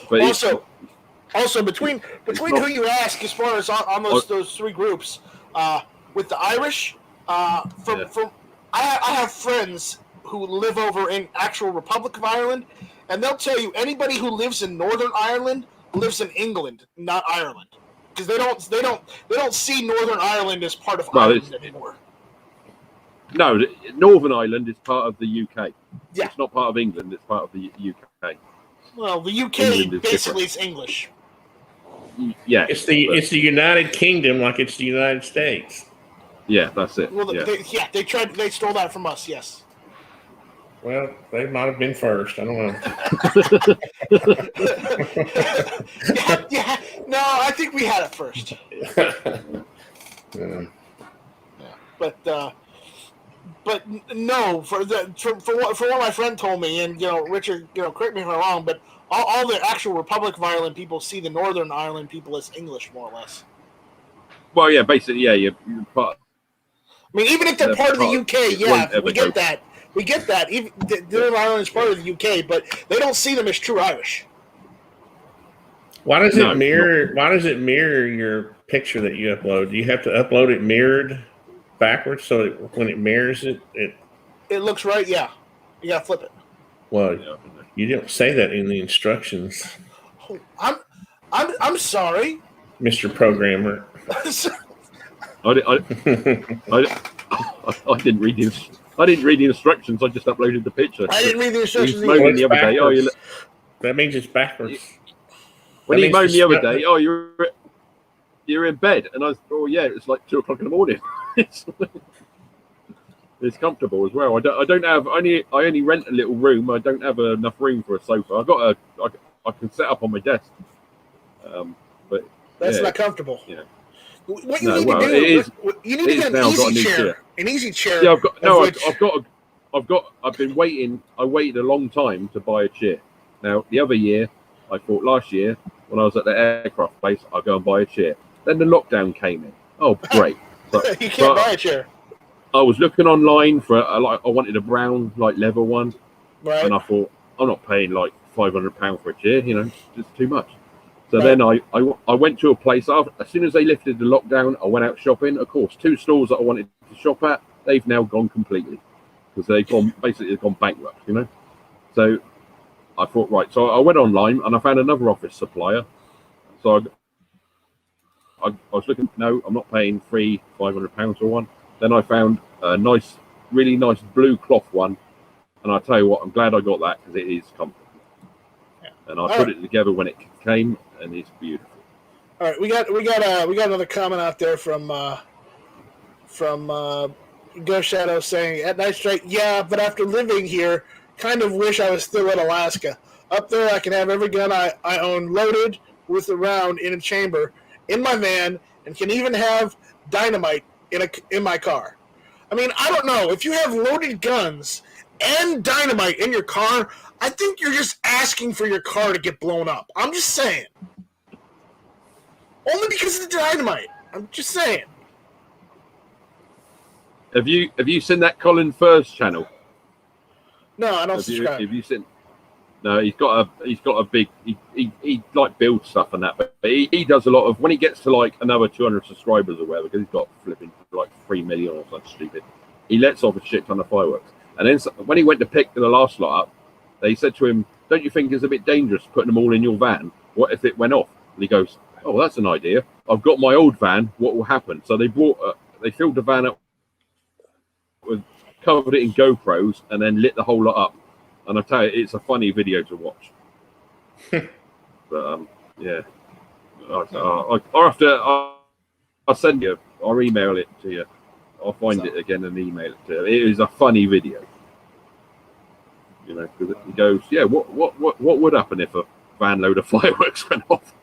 But also between who you ask as far as on those three groups, with the Irish, I have friends who live over in actual Republic of Ireland, and they'll tell you anybody who lives in Northern Ireland lives in England, not Ireland, because they don't see Northern Ireland as part of Ireland anymore. No, Northern Ireland is part of the UK. Yeah. It's not part of England. It's part of the UK. Well, the UK basically is English. Yeah, it's the United Kingdom, like it's the United States. Yeah, that's it. Well, they stole that from us. Yes. Well, they might have been first. I don't know. yeah. No, I think we had it first. Yeah. But no, for what my friend told me, and Richard, correct me if I'm wrong, but all the actual Republic of Ireland people see the Northern Ireland people as English, more or less. Well, yeah, basically, yeah, you're part. I mean, even if they're part of the UK, yeah, we get that. We get that. Even Northern Ireland is part of the UK, but they don't see them as true Irish. Why does it mirror? Why does it mirror your picture that you upload? Do you have to upload it mirrored backwards so when it mirrors it looks right? Yeah, you gotta flip it. Well, you don't say that in the instructions. I'm sorry, Mr. Programmer. I didn't read the instructions. I just uploaded the picture. I didn't read the instructions. He was moaning the other day. That means it's backwards. When he moaned the other day, you're in bed, and I thought, yeah, it's like 2:00 in the morning. It's comfortable as well. I only rent a little room. I don't have enough room for a sofa. I can set up on my desk. But that's not comfortable. Yeah. What you need to do, you need to get an easy chair. An easy chair. Yeah, I've been waiting. I waited a long time to buy a chair. Now, the other year, I thought last year, when I was at the aircraft place, I'll go and buy a chair. Then the lockdown came in. Oh, great. You can't buy a chair. I was looking online for, I wanted a brown, leather one. Right. And I thought, I'm not paying £500 for a chair, it's too much. So then I went to a place. As soon as they lifted the lockdown, I went out shopping. Of course, 2 stores that I wanted to shop at, they've now gone completely because they've gone bankrupt. So I thought, right. So I went online and I found another office supplier. So I was looking. No, I'm not paying £500 for one. Then I found a really nice blue cloth one, and I tell you what, I'm glad I got that because it is comfortable. And I put it together when it came, and it's beautiful. All right, we got another comment out there from Ghost Shadow saying, "At Night Strike, yeah, but after living here, kind of wish I was still in Alaska. Up there, I can have every gun I own loaded with a round in a chamber in my van, and can even have dynamite in my car. I mean, I don't know if you have loaded guns and dynamite in your car." I think you're just asking for your car to get blown up. I'm just saying. Only because of the dynamite. I'm just saying. Have you seen that Colin Firth channel? No, I don't subscribe. Have you seen? No, he's got a big. He builds stuff and that, but he does a lot of when he gets to another 200 subscribers or whatever, because he's got flipping 3 million or something stupid. He lets off a shit ton of fireworks, and then when he went to pick the last lot up, they said to him, "Don't you think it's a bit dangerous putting them all in your van? What if it went off?" And he goes, "Oh, that's an idea. I've got my old van. What will happen?" So they filled the van up covered it in GoPros, and then lit the whole lot up. And I tell you, it's a funny video to watch. But yeah, I'll send you. I'll email it to you. I'll find it again and email it to you. It is a funny video. Because he goes, yeah, what would happen if a van load of fireworks went off?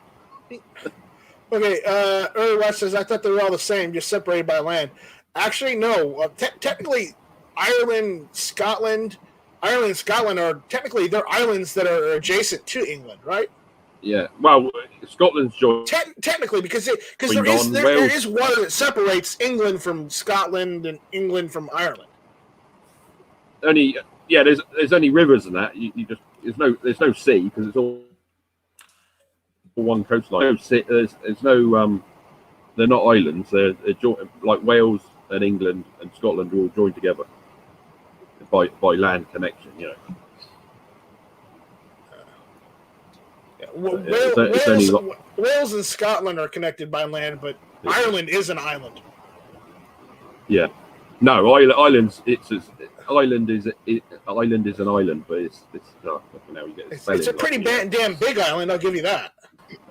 Okay, Early West says, I thought they were all the same, just separated by land. Actually, no. Technically, Ireland and Scotland are technically they're islands that are adjacent to England, right? Yeah. Well, Scotland's joined. Technically, because there on is water that separates England from Scotland and England from Ireland. There's only rivers and that. You just there's no sea because it's all one coastline. There's no they're not islands. They're like Wales and England and Scotland are all joined together by land connection. You know. Wales and Scotland are connected by land, but Ireland is an island. Yeah, no, islands. Island is an island, but it's it's a pretty damn big island. I'll give you that.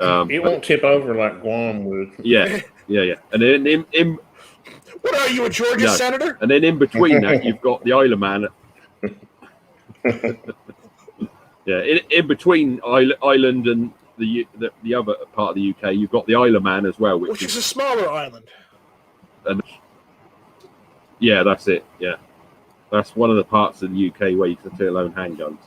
It won't tip over like Guam would. Yeah. And then in what are you, a Georgia senator? And then in between that, you've got the Isle of Man. Yeah, in between Ireland and the other part of the UK, you've got the Isle of Man as well, which is a smaller island. And yeah, that's it. Yeah, that's one of the parts of the UK where you can still own handguns.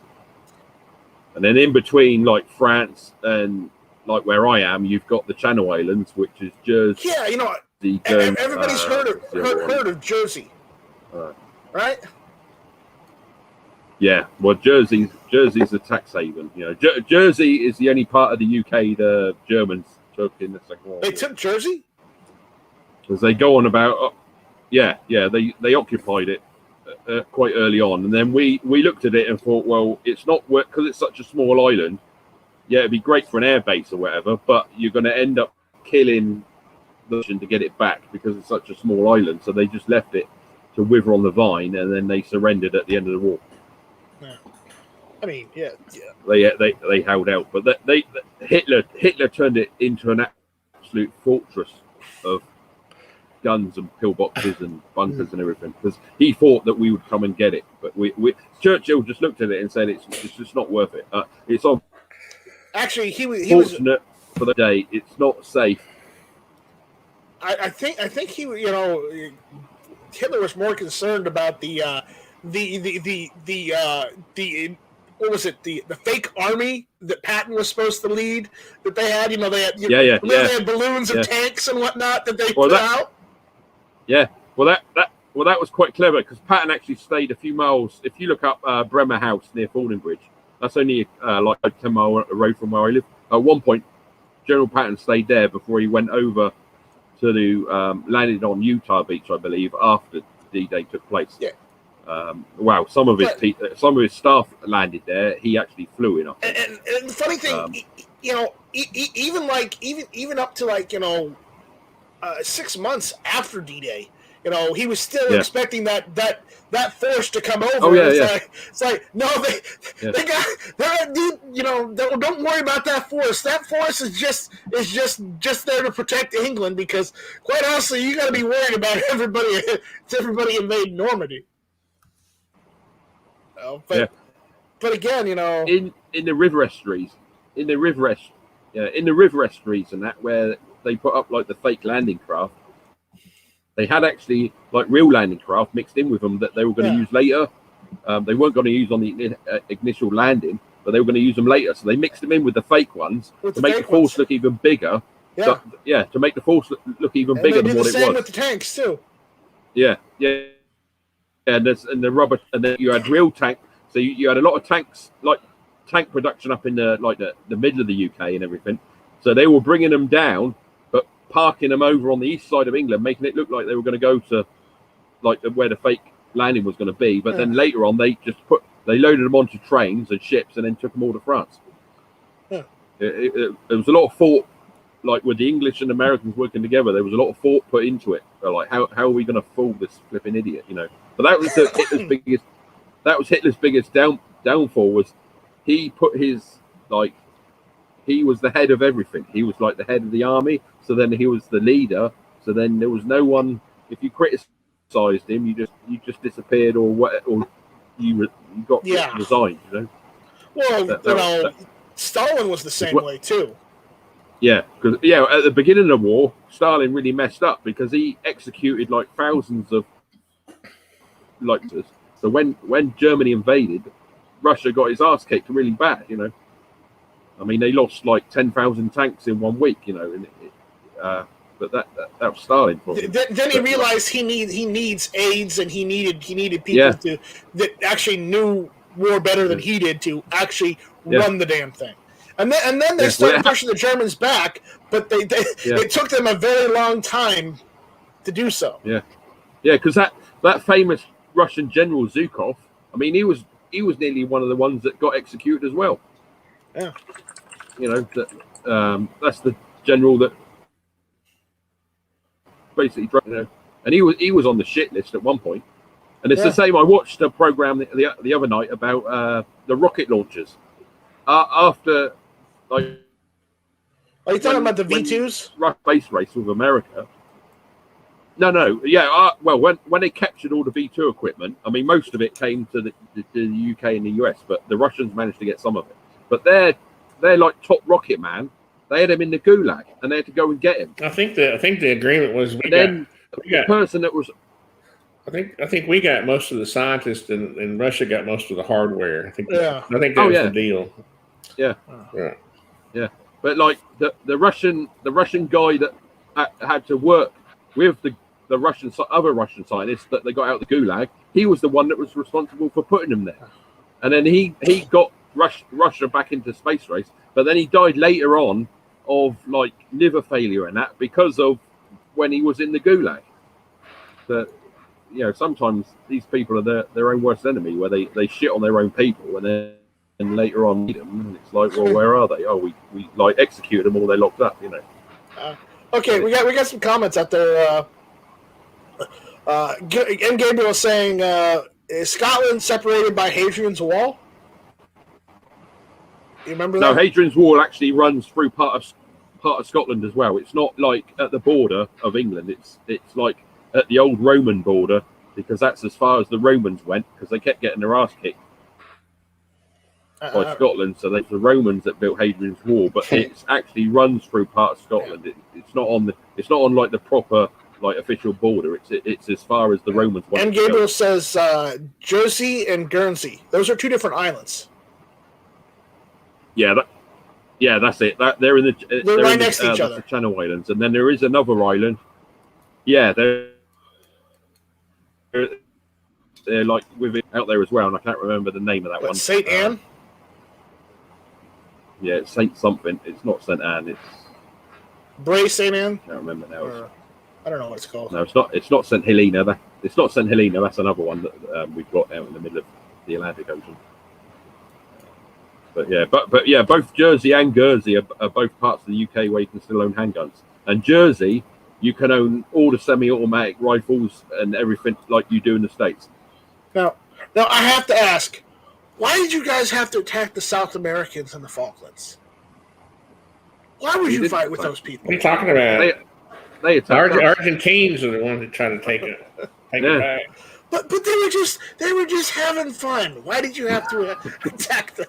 And then in between, like France and like where I am, you've got the Channel Islands, which is Jersey. Yeah, you know, everybody's heard of Jersey, right? Yeah, well, Jersey's a tax haven. You know, Jersey is the only part of the UK the Germans took in the Second World War. They took Jersey? Because they go on about, they occupied it quite early on, and then we looked at it and thought, well, it's not work because it's such a small island. Yeah, it'd be great for an air base or whatever, but you're going to end up killing the ocean to get it back because it's such a small island. So they just left it to wither on the vine, and then they surrendered at the end of the war. Yeah. I mean, yeah. They held out, but Hitler turned it into an absolute fortress of guns and pillboxes and bunkers and everything because he thought that we would come and get it, but we Churchill just looked at it and said it's just not worth it. It's on. Actually, he was fortunate for the day. It's not safe. I think he, Hitler was more concerned about the what was it, the fake army that Patton was supposed to lead that they had. They had they had balloons and tanks and whatnot that they put out. Yeah, well that was quite clever because Patton actually stayed a few miles. If you look up Bremer House near Fordingbridge, that's only like a 10-mile road from where I live. At one point, General Patton stayed there before he went over to landed on Utah Beach, I believe, after D-Day took place. Yeah. Wow, some of his staff landed there. He actually flew in. And the funny thing, even up to 6 months after D-Day, he was still expecting that force to come over. Oh, It's like no, they got don't worry about that force. That force is just there to protect England because quite honestly, you got to be worried about everybody invading Normandy. But again, in the river estuaries, in the river estuaries and that where they put up like the fake landing craft, they had actually like real landing craft mixed in with them that they were going to use later. They weren't going to use on the initial landing, but they were going to use them later. So they mixed them in with the fake ones to make the force look even bigger. Yeah, to make the force look even bigger than what it was. Same with the tanks too. Yeah. And the rubber, and then you had real tank. So you had a lot of tanks, like tank production up in the middle of the UK and everything. So they were bringing them down, but parking them over on the east side of England, making it look like they were going to go to where the fake landing was going to be. But then later on, they loaded them onto trains and ships and then took them all to France. Yeah. It was a lot of thought, like with the English and Americans working together. There was a lot of thought put into it. Like how are we going to fool this flipping idiot? But that was Hitler's biggest. That was Hitler's biggest downfall. Was he put his he was the head of everything. He was like the head of the army. So then he was the leader. So then there was no one. If you criticized him, you just disappeared or what, or you got resigned. Well, Stalin was the same way too. Yeah, because at the beginning of the war, Stalin really messed up because he executed like thousands of So when Germany invaded, Russia got his ass kicked really bad. I mean, they lost like 10,000 tanks in 1 week, you know, and but that was Stalin. Then he realized he needs aides, and he needed people that actually knew war better than he did to actually run the damn thing. And then they started pushing the Germans back, but it took them a very long time to do so. Yeah, because that famous Russian general Zhukov, I mean, he was nearly one of the ones that got executed as well. Yeah, you know, that's the general that basically, you know, and he was on the shit list at one point. And it's the same. I watched a program the other night about the rocket launchers. After, like, are you talking about the V2s? Space race with America. No, yeah. Well, when they captured all the V2 equipment, I mean, most of it came to the UK and the US, but the Russians managed to get some of it. But they're like top rocket man. They had him in the gulag, and they had to go and get him. I think the agreement was the person that was. I think we got most of the scientists, and Russia got most of the hardware. I think that was the deal. Yeah. But like the Russian guy that had to work with the other Russian scientists that they got out of the gulag, he was the one that was responsible for putting them there. And then he got Russia back into space race, but then he died later on of like liver failure and that because of when he was in the gulag. That, you know, sometimes these people are their own worst enemy, where they shit on their own people and then later on meet them, and it's like, well, where are they? Oh, we like executed them, or they're locked up, you know. Okay, we got some comments out there. M. Gabriel saying, is Scotland separated by Hadrian's Wall? You remember that? No, Hadrian's Wall actually runs through part of Scotland as well. It's not like at the border of England. It's like at the old Roman border, because that's as far as the Romans went, because they kept getting their ass kicked by Scotland. So it's the Romans that built Hadrian's Wall, but it actually runs through part of Scotland. It's not on like the proper like official border. It's as far as the Romans went. And Gabriel says Jersey and Guernsey. Those are two different islands. Yeah, that's it. They're right next to each other. The Channel Islands, and then there is another island. Yeah, they're like with it out there as well, and I can't remember the name of that one. Saint Anne. Yeah, it's Saint something. It's not Saint Anne. It's Bray Saint Anne. I can't remember now. I don't know what it's called. No, it's not. It's not Saint Helena. It's not Saint Helena. That's another one that we've got out in the middle of the Atlantic Ocean. But yeah, both Jersey and Guernsey are both parts of the UK where you can still own handguns. And Jersey, you can own all the semi-automatic rifles and everything like you do in the States. Now I have to ask, why did you guys have to attack the South Americans and the Falklands? Why would you fight with those people? What are you talking about? They attacked us. Argentines are the ones that try to take it back. But they were just having fun. Why did you have to attack them?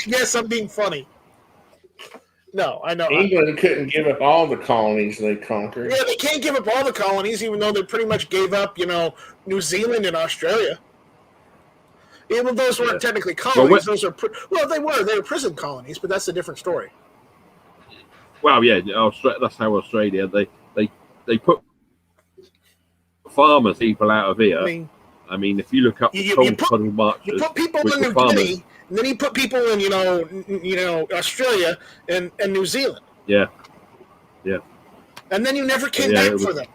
Yes, I'm being funny. No, I know. England couldn't give up all the colonies they conquered. Yeah, they can't give up all the colonies, even though they pretty much gave up, New Zealand and Australia. Even those weren't technically colonies. Those are they were prison colonies, but that's a different story. Well, yeah, that's how Australia they put farmers people out of here. I mean, if you look up the Cold Puddle marches, you put people in New Guinea, and then you put people in Australia and New Zealand. Yeah. And then you never came back for them.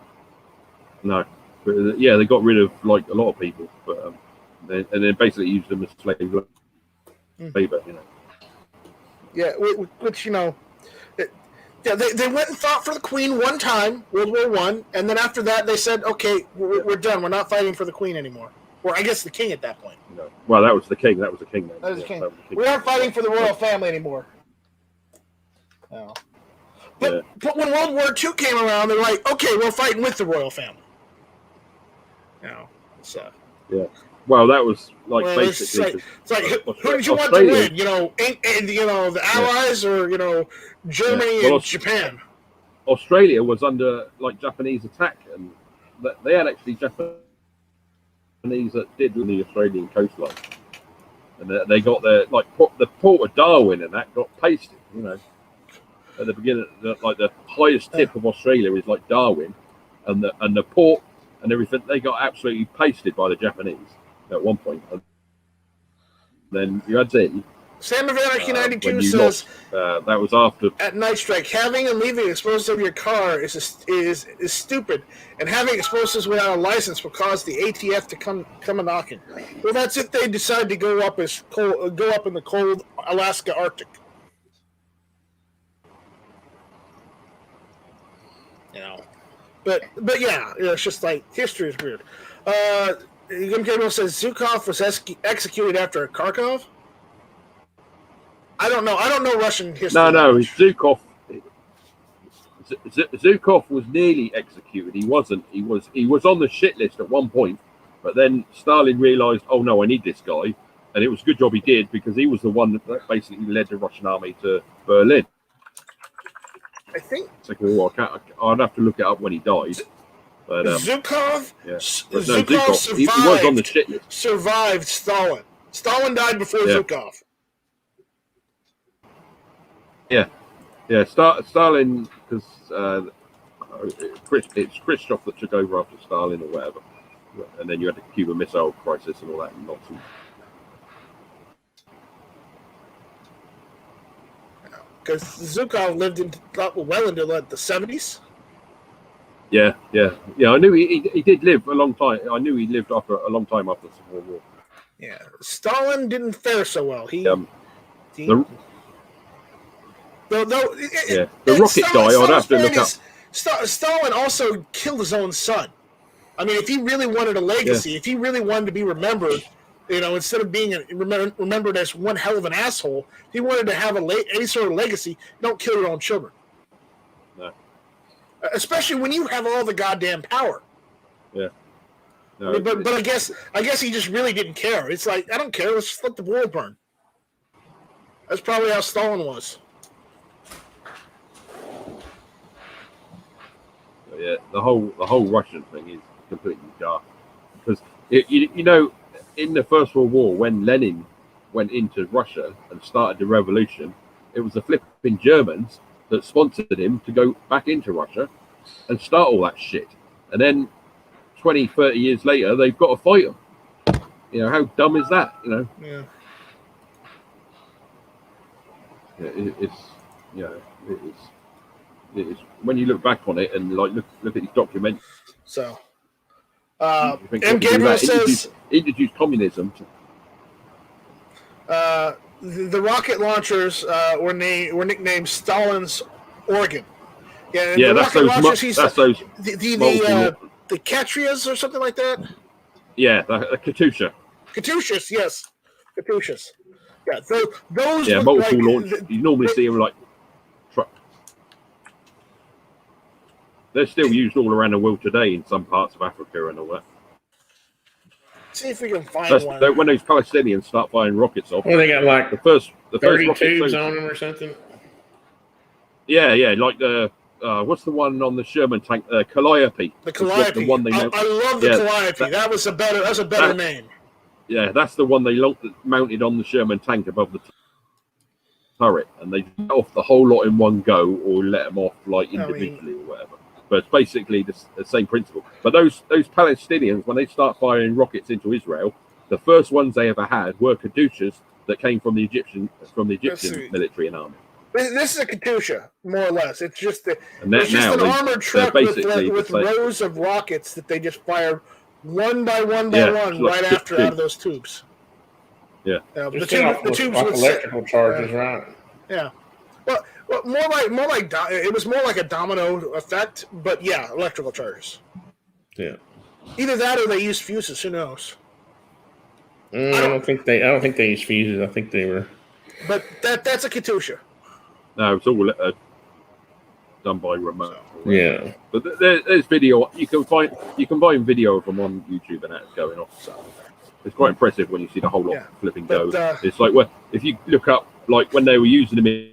No, but, they got rid of like a lot of people, but and then basically used them as slave labor. Yeah, which they went and fought for the Queen one time, World War I, and then after that they said, okay, we're done. We're not fighting for the Queen anymore. Or I guess the King at that point. No. Well, that was the King. That was the King. That was the King. We aren't fighting for the royal family anymore. No. But when World War II came around, they're like, okay, we're fighting with the royal family. So. Yeah. Well, that was like basically. It's like who did you want to win? The Allies or Germany and Japan. Australia was under like Japanese attack, and they had actually Japanese that did on the Australian coastline. and they got the port of Darwin and that got pasted. You know, at the beginning, the highest tip of Australia is like Darwin, and the port and everything, they got absolutely pasted by the Japanese at one point. And then you had Z. Sam of Anarchy 92 says that was after at Night Strike, having and leaving explosives of your car is stupid, and having explosives without a license will cause the ATF to come a knocking. Well, that's if they decide to go up in the cold Alaska Arctic. You know, but yeah, it's just like history is weird. Gabriel says Zhukov was executed after Kharkov. I don't know. I don't know Russian history. No. Zhukov. Zhukov was nearly executed. He wasn't. He was on the shit list at one point, but then Stalin realised, oh no, I need this guy, and it was a good job he did because he was the one that basically led the Russian army to Berlin. I think. Second War. I'd have to look it up when he died. But Zhukov. Yeah. Zhukov survived. He was on the shit list. Survived Stalin. Stalin died before Zhukov. Yeah. Stalin, because it's Khrushchev that took over after Stalin or whatever, and then you had the Cuban Missile Crisis and all that nonsense. Because Zhukov lived well into the 70s. Yeah. I knew he did live a long time. I knew he lived after a long time after the Civil War. Yeah, Stalin didn't fare so well. The rocket guy, I'd have to look up. Stalin also killed his own son. I mean, if he really wanted a legacy, if he really wanted to be remembered, instead of being remembered as one hell of an asshole, if he wanted to have any sort of legacy, don't kill your own children. No. Especially when you have all the goddamn power. Yeah. No, I mean, but I guess he just really didn't care. It's like, I don't care. Let's just let the world burn. That's probably how Stalin was. Yeah, the whole Russian thing is completely dark because in the First World War when Lenin went into Russia and started the revolution, it was the flipping Germans that sponsored him to go back into Russia and start all that shit, and then 20-30 years later they've got to fight them. How dumb is that? Yeah. It's when you look back on it and look at these documentaries. So, M. Gabriel says introduce communism. The rocket launchers were nicknamed Stalin's organ. Yeah, that's those. The Katyrias or something like that. Yeah, the Katyusha. Katyushas, yes, Katyushas. Yeah, those. Yeah, multiple launch. You normally see them like truck. They're still used all around the world today in some parts of Africa and all that. See if we can find one. When those Palestinians start firing rockets off. Well, they got like the first 30 tubes on them or something. Yeah, like the what's the one on the Sherman tank? Calliope. The Calliope. The one they I love the Calliope. That's a better name. Yeah, that's the one they mounted on the Sherman tank above the turret, and they let off the whole lot in one go, or let them off like individually or whatever. But it's basically the same principle. But those Palestinians, when they start firing rockets into Israel, the first ones they ever had were Katyushas that came from the Egyptian military and army. This is a Katyusha, more or less. It's just an armored truck with rows of rockets that they just fired one by one right after out of those tubes. Yeah, the tubes like with electrical charges, right? Yeah. Well, more like it was more like a domino effect, but yeah, electrical charges. Yeah. Either that or they used fuses. Who knows? I don't think they used fuses. I think they were. But that's a Katyusha. No, it's all done by remote. Yeah. But there's video. You can find video of them on YouTube and that's going off. So it's quite impressive when you see the whole lot flipping go. It's like if you look up like when they were using them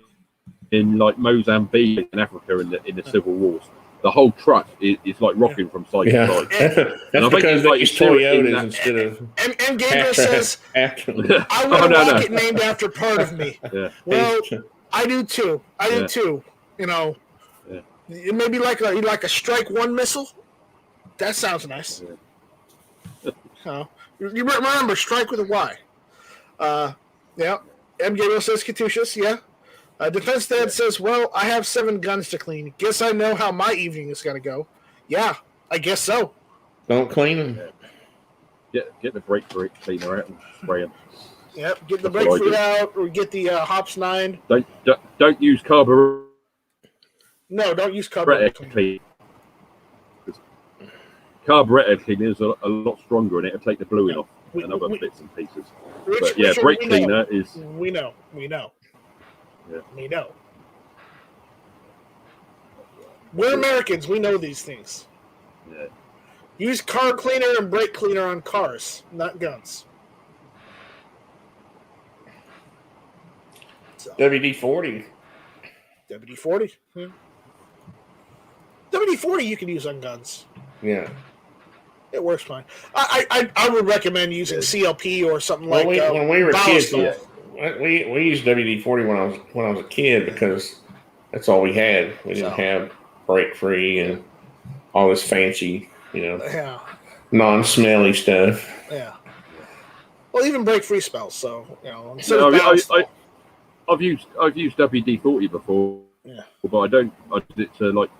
in like Mozambique in Africa in the civil wars, the whole truck is like rocking from side Yeah, to side. that's because they use Toyotas instead of. And Gabriel says, After. I want a rocket named after part of me. Yeah. Well, I do too. You know, maybe like a Strike 1 missile. That sounds nice. You remember Strike with a Y. Yeah. M. Gabriel says Katusha's, yeah. Defense Dad says, well, I have 7 guns to clean. Guess I know how my evening is going to go. Yeah, I guess so. Don't clean them. Get the brake cleaner out and spray them. Yep, get the brake fluid out, or get the Hops 9. Don't use carburetor. No, don't use carburetor cleaner. Carburetor cleaner is a lot stronger, and it'll take the bluing off and other bits and pieces. But yeah, brake cleaner is. We know. Yeah. We know. We're Americans. We know these things. Yeah. Use car cleaner and brake cleaner on cars, not guns. So. WD-40. WD-40. Yeah. WD-40 you can use on guns. Yeah. It works fine. I would recommend using CLP or something like that. When we were kids, we used WD-40 when I was a kid because that's all we had. We didn't have brake free and all this fancy, non-smelly stuff. Yeah. Well, even brake free smells. So I've used WD-40 before, but I did it to like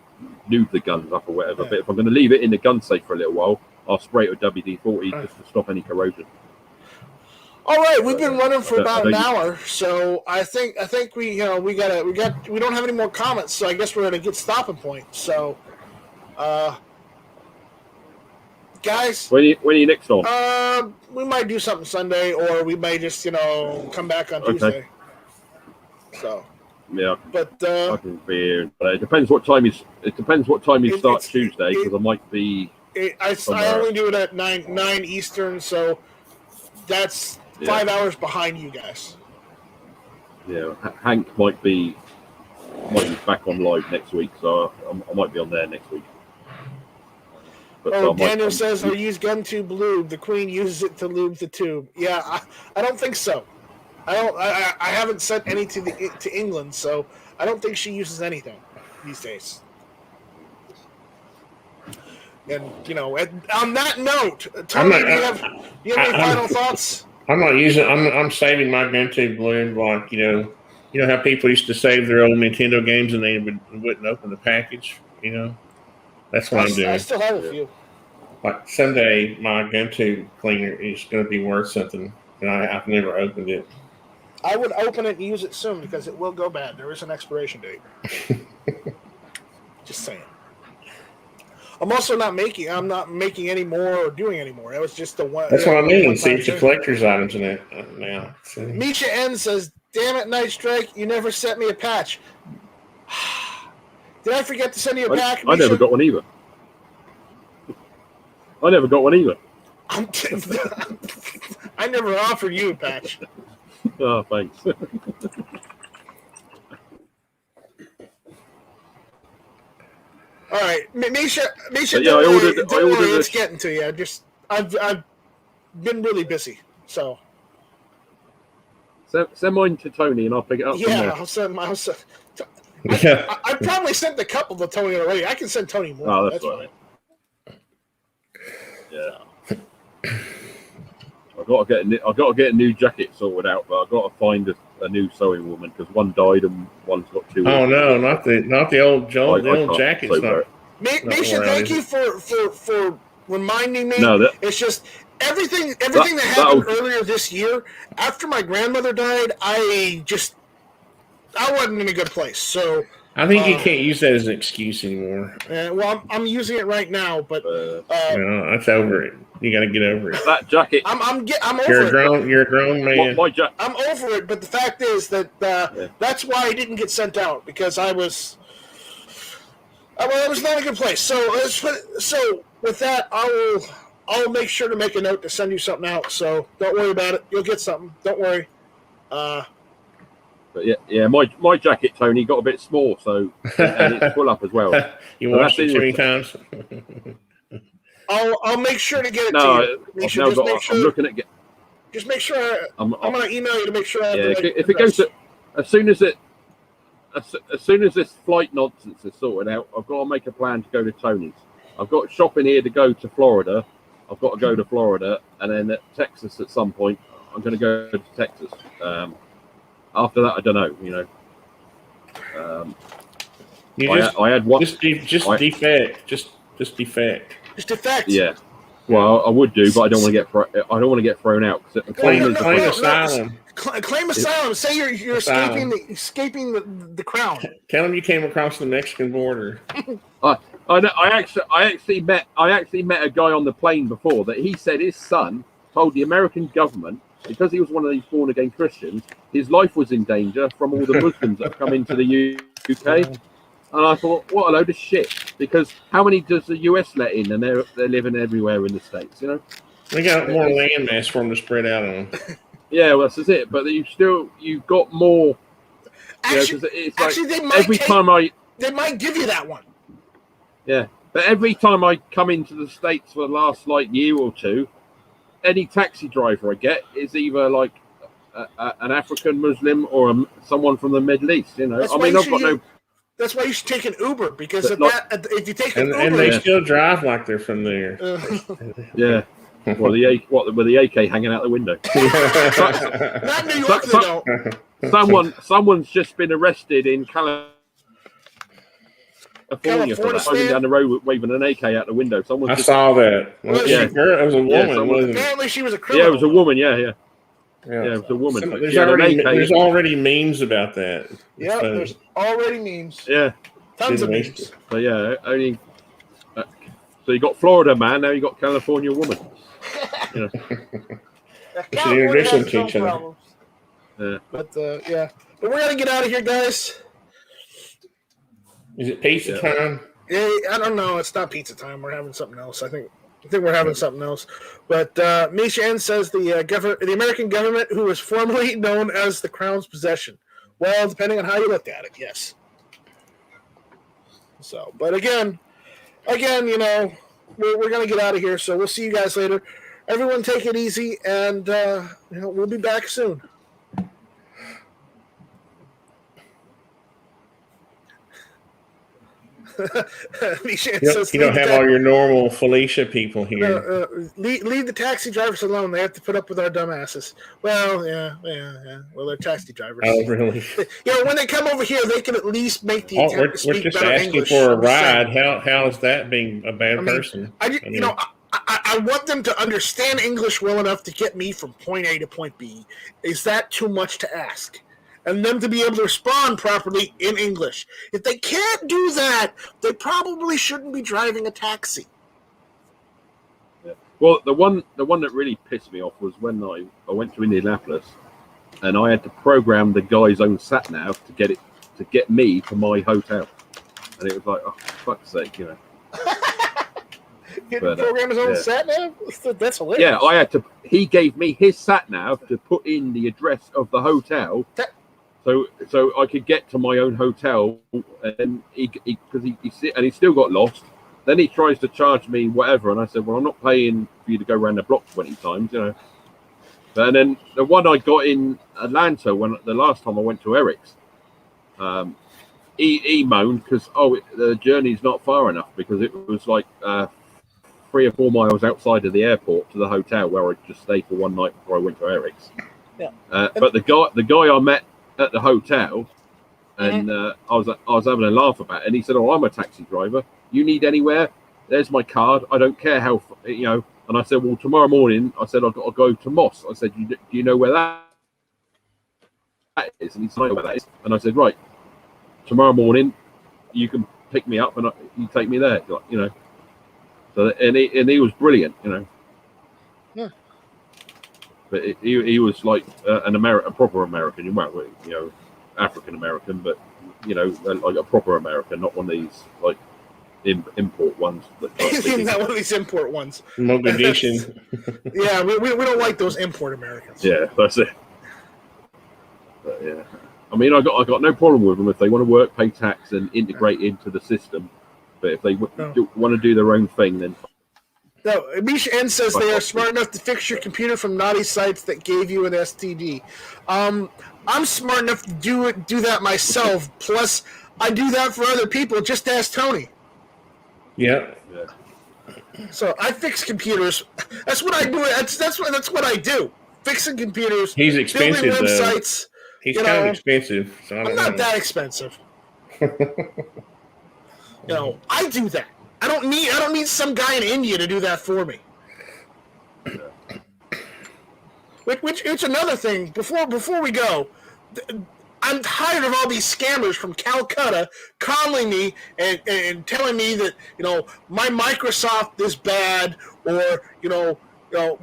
lube the guns up or whatever. But if I'm going to leave it in the gun safe for a little while, I'll spray it with WD-40 just to stop any corrosion. All right, we've been running for about an hour, so I think we don't have any more comments, so I guess we're at a good stopping point. So, guys, when are you next on? We might do something Sunday, or we may just come back on Tuesday. So. Yeah, but I can be here. But it depends what time you start Tuesday, because I might be. I only do it at 9 Eastern, so that's 5 hours behind you guys. Yeah, Hank might be back on live next week, so I might be on there next week. But Daniel says I use GunTube lube. The Queen uses it to lube the tube. Yeah, I don't think so. I haven't sent any to England, so I don't think she uses anything these days. And on that note, Tony, do you have any final thoughts? I'm not using. I'm saving my GunTube lube. Like how people used to save their old Nintendo games and they wouldn't open the package. That's what I'm doing. I still have a few. Like someday, my GunTube cleaner is going to be worth something, and I've never opened it. I would open it and use it soon because it will go bad. There is an expiration date. Just saying. I'm not making any more or doing any more. That was just the one. That's what I mean. See, it's the collector's items in it now. Misha N says, "Damn it, Night Strike! You never sent me a patch. Did I forget to send you a pack? I never got one either. I never offered you a patch. Oh, thanks. All right, Misha. Yeah, I ordered it's getting to you. I've been really busy, so. Send mine to Tony and I'll pick it up. Yeah, I'll send. I probably sent a couple to Tony already. I can send Tony more. Oh, that's fine. Yeah. I've got to get a new jacket sorted out, but I've got to find a new sewing woman because one died and one's got 2. Oh no, not the old Joel. The old jacket's not. Misha, thank you for reminding me. No, it's just everything that happened earlier this year. After my grandmother died, I wasn't in a good place. So I think you can't use that as an excuse anymore. Well, I'm using it right now, but that's over it. You got to get over it. That jacket. I'm over it. You're a grown man. I'm over it, but the fact is that that's why I didn't get sent out because I was not in a good place. So with that, I'll make sure to make a note to send you something out. So don't worry about it. You'll get something. Don't worry. But yeah, my jacket, Tony, got a bit small, so and it's full up as well. You So watched that's it too many in- times. I'll make sure to get it No, to you. I've now got. I'm looking at. Just make sure. I'm going to email you to make sure I have Yeah, the right if it goes to, as soon as this flight nonsense is sorted out, I've got to make a plan to go to Tony's. I've got shopping here to go to Florida. I've got to go to Florida, and then at Texas at some point. I'm going to go to Texas. After that, I don't know. You know, I had one. Just defect. Just defect. Just defect. Yeah. Well, I would do, but I don't want to get thrown out. Claim asylum. Claim asylum. Say you're escaping the crown. Tell them you came across the Mexican border. I actually met a guy on the plane before that he said his son told the American government, because he was one of these born again Christians, his life was in danger from all the Muslims that have come into the UK. And I thought, what a load of shit! Because how many does the US let in, and they're living everywhere in the States, you know? They got more landmass for them to spread out on. Yeah, well, that's it. But you've got more. Actually, it's actually, like they might give you that one. Yeah, but every time I come into the States for the last year or two, any taxi driver I get is either like an African Muslim or someone from the Middle East. You know, That's why you should take an Uber, because if you take an Uber, and they still drive like they're from there. Yeah. Well, with the AK hanging out the window. Not New York, they don't. Someone's just been arrested in California for that. Driving down the road waving an AK out the window. I saw that. It was a woman. Apparently, she was a criminal. Yeah, it was a woman. Yeah, it was a woman. There's already memes about that. Yeah, there's already memes. Yeah, tons of memes. So yeah, only. So you got Florida man, now you got California woman. You know. We should introduce them to each other. Yeah. But but we're gonna get out of here, guys. Is it pizza time? Yeah, I don't know. It's not pizza time. We're having something else. I think we're having something else. But Misha N says the American government, who was formerly known as the Crown's possession. Well, depending on how you looked at it, yes. So, but again, you know, we're gonna get out of here. So we'll see you guys later. Everyone, take it easy, and we'll be back soon. You don't have all your normal Felicia people here. Leave the taxi drivers alone. They have to put up with our dumbasses. Well, yeah. Well, they're taxi drivers. Oh, really? When they come over here, they can at least make the attempt to speak we're just better asking English. for a ride. How is that being a bad person? I want them to understand English well enough to get me from point A to point B. Is that too much to ask? And them to be able to respond properly in English. If they can't do that, they probably shouldn't be driving a taxi. Yeah. Well, the one that really pissed me off was when I went to Indianapolis, and I had to program the guy's own sat nav to get me to my hotel, and it was like, oh, for fuck's sake, you know. Program his own sat nav? That's hilarious. Yeah, he gave me his sat nav to put in the address of the hotel. So I could get to my own hotel, and he still got lost. Then he tries to charge me whatever, and I said, "Well, I'm not paying for you to go around the block 20 times, you know." And then the one I got in Atlanta the last time I went to Eric's, he moaned because the journey's not far enough, because it was like 3 or 4 miles outside of the airport to the hotel where I just stayed for one night before I went to Eric's. Yeah. But the guy I met at the hotel, and I was having a laugh about it, and he said, "Oh, I'm a taxi driver. You need anywhere? There's my card. I don't care how, you know." And I said, "Well, tomorrow morning," I said, "I've got to go to Moss." I said, "Do you know where that is?" And he said, "I know where that is." And I said, "Right, tomorrow morning, you can pick me up and you take me there." You know. So and he was brilliant, you know. Yeah. But he was like a proper American, you know, African American, but you know, like a proper American, not one of these like import ones. Not one of these import ones. Mogadishu. Yeah, we don't like those import Americans. Yeah, that's it. But, yeah. I mean, I got no problem with them if they want to work, pay tax, and integrate into the system. But if they want to do their own thing, then no. Misha N says they are smart enough to fix your computer from naughty sites that gave you an STD. I'm smart enough to do that myself. Plus, I do that for other people. Just ask Tony. Yep. yeah. So I fix computers. That's what I do. That's what I do. Fixing computers. He's expensive, building websites. He's kind of expensive. So I'm not that expensive. I do that. I don't need some guy in India to do that for me. Which it's another thing. Before we go, I'm tired of all these scammers from Calcutta calling me and telling me that my Microsoft is bad, or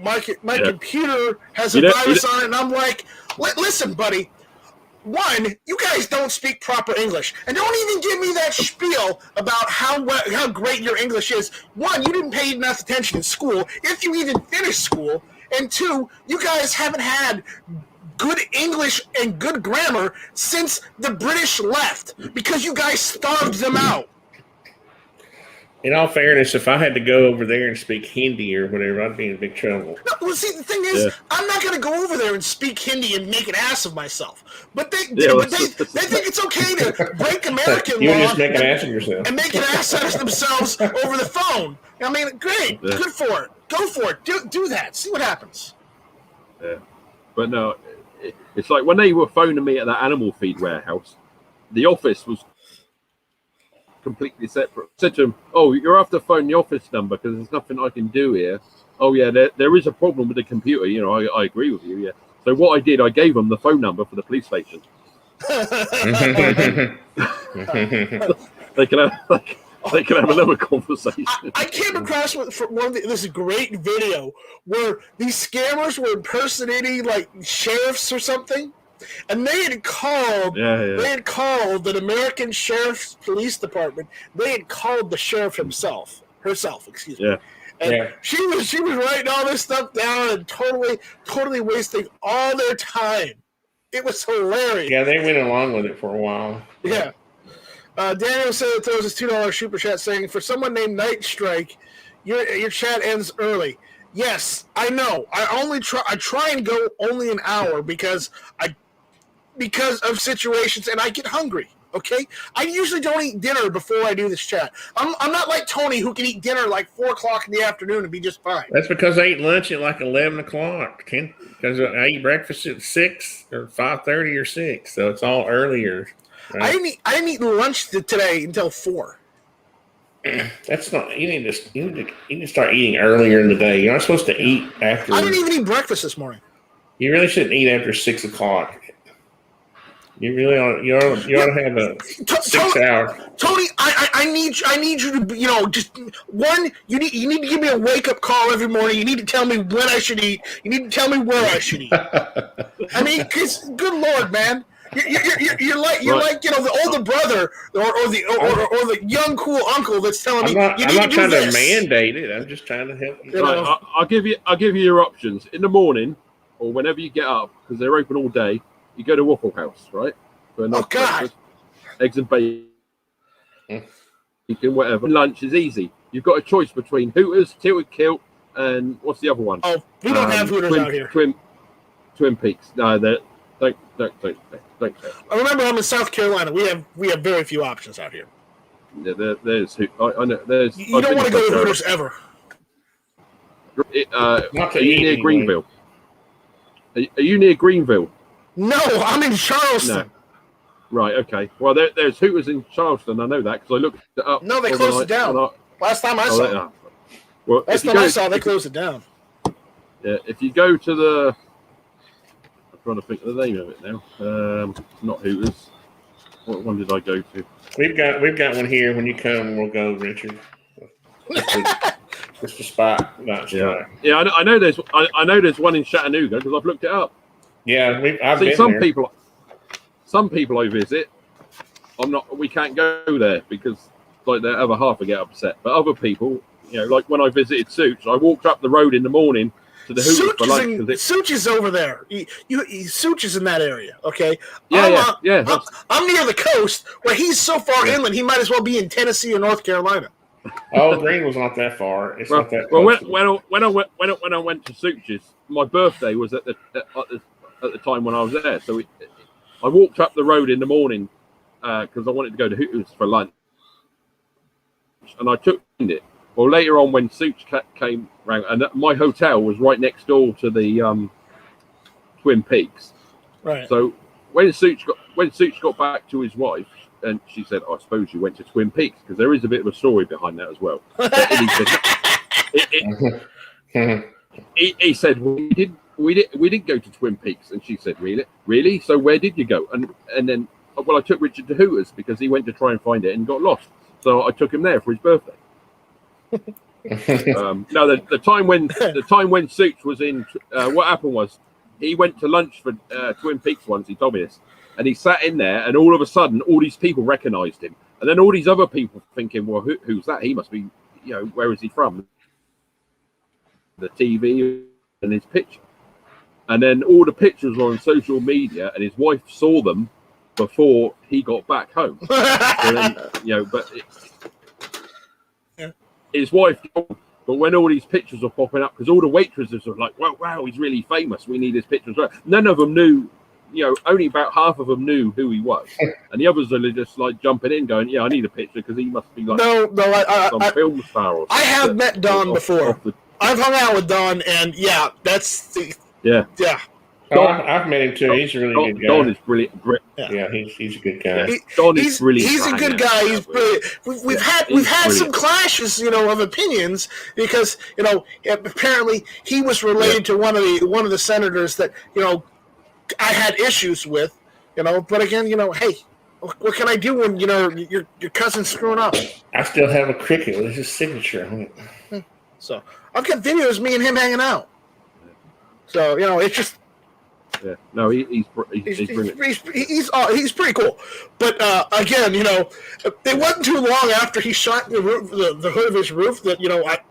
my computer has a virus on it, and I'm like, listen, buddy. One, you guys don't speak proper English, and don't even give me that spiel about how great your English is. One, you didn't pay enough attention in school, if you even finished school, and two, you guys haven't had good English and good grammar since the British left, because you guys starved them out. In all fairness, if I had to go over there and speak Hindi or whatever, I'd be in big trouble. No, well, see, the thing is, I'm not going to go over there and speak Hindi and make an ass of myself. But they think it's okay to break American law. You just make an ass of yourself. And make an ass out of themselves over the phone. I mean, great. Yeah. Good for it. Go for it. Do that. See what happens. Yeah. But no, it's like when they were phoning me at that animal feed warehouse, the office was completely separate. I said to him, "Oh, you're have to phone the office number because there's nothing I can do here." "Oh yeah, there is a problem with the computer. I agree with you. Yeah." So what I did, I gave them the phone number for the police station. They can have another conversation. I came across this great video where these scammers were impersonating like sheriffs or something. And they had called an American Sheriff's Police Department. They had called the sheriff herself, excuse me. Yeah. And she was writing all this stuff down and totally wasting all their time. It was hilarious. Yeah, they went along with it for a while. Yeah. Daniel said that throws his $2 super chat saying, for someone named Night Strike, your chat ends early. Yes, I know. I try and go only an hour because of situations, and I get hungry. Okay, I usually don't eat dinner before I do this chat. I'm not like Tony, who can eat dinner like 4:00 in the afternoon and be just fine. That's because I ate lunch at like 11 o'clock. Because I eat breakfast at 6 or 5:30 or 6, so it's all earlier. Right? I didn't eat lunch today until 4. That's not. You need to start eating earlier in the day. You're not supposed to eat after. I didn't even eat breakfast this morning. You really shouldn't eat after 6 o'clock. You really ought. You ought to have a 6 hour. Tony, I need you to just one. You need to give me a wake up call every morning. You need to tell me when I should eat. You need to tell me where I should eat. I mean, cause good Lord, man. You're like the older brother or the young cool uncle that's telling me. I'm not trying to mandate it. I'm just trying to help you. Right, I'll give you your options in the morning or whenever you get up, because they're open all day. You go to Waffle House, right? For a nice breakfast, eggs and bacon, whatever. Lunch is easy. You've got a choice between Hooters, Tilted Kilt, and what's the other one? Oh, we don't have Hooters out here. Twin Peaks. No, don't. I remember I'm in South Carolina. We have very few options out here. Yeah, there's. I know. There's. You don't want to go to Hooters ever. Are you near Greenville? Are you near Greenville? No, I'm in Charleston. No. Right. Okay. Well, there's Hooters in Charleston. I know that because I looked it up. No, they closed it down. Last time I saw. Well, last time I saw, they closed it down. Yeah. If you go to the. I'm trying to think of the name of it now. Not Hooters. What one did I go to? We've got one here. When you come, we'll go, Richard. Just a spot. Yeah. I know there's one in Chattanooga because I've looked it up. Yeah, I've seen been some there. people. Some people I visit, we can't go there because like the other half will get upset. But other people, like when I visited Suits, I walked up the road in the morning to the Hooters for lunch. Such is over there. Such is in that area, okay? Yeah. I'm near the coast, where he's so far inland, he might as well be in Tennessee or North Carolina. Oh, Greenville's not that far. It's not that close. Well, when I went to Such's, my birthday was at the time when I was there. So I walked up the road in the morning because I wanted to go to Hooters for lunch, and I took it. Well, later on when Such came round, and my hotel was right next door to the Twin Peaks. Right. So when Such got back to his wife, and she said, "I suppose you went to Twin Peaks," because there is a bit of a story behind that as well. He said, "We didn't go to Twin Peaks," and she said, "Really? So where did you go?" And then, well, I took Richard to Hooters because he went to try and find it and got lost. So I took him there for his birthday. No, the time when Such was in, what happened was he went to lunch for Twin Peaks once. He told me this. And he sat in there, and all of a sudden, all these people recognised him. And then all these other people thinking, well, who's that? He must be, where is he from? The TV and his picture. And then all the pictures were on social media, and his wife saw them before he got back home. So then, his wife, but when all these pictures were popping up, because all the waitresses were like, wow, he's really famous. We need his pictures. None of them knew. Only about half of them knew who he was, and the others are just like jumping in, going, "Yeah, I need a picture because he must be like some film star." Or I have met Don before. I've hung out with Don, and that's yeah. Oh, I've met him too. He's a really good guy. Don is brilliant. Yeah, he's a good guy. Don is brilliant. He's a good guy. He's brilliant. We've had some clashes, of opinions because apparently he was related to one of the senators that I had issues with, but again, hey, what can I do when, your cousin's screwing up? I still have a cricket with his signature. So I've got videos of me and him hanging out. So, it's just. Yeah, no, he's brilliant. He's pretty cool. But again, it wasn't too long after he shot the hood of his roof that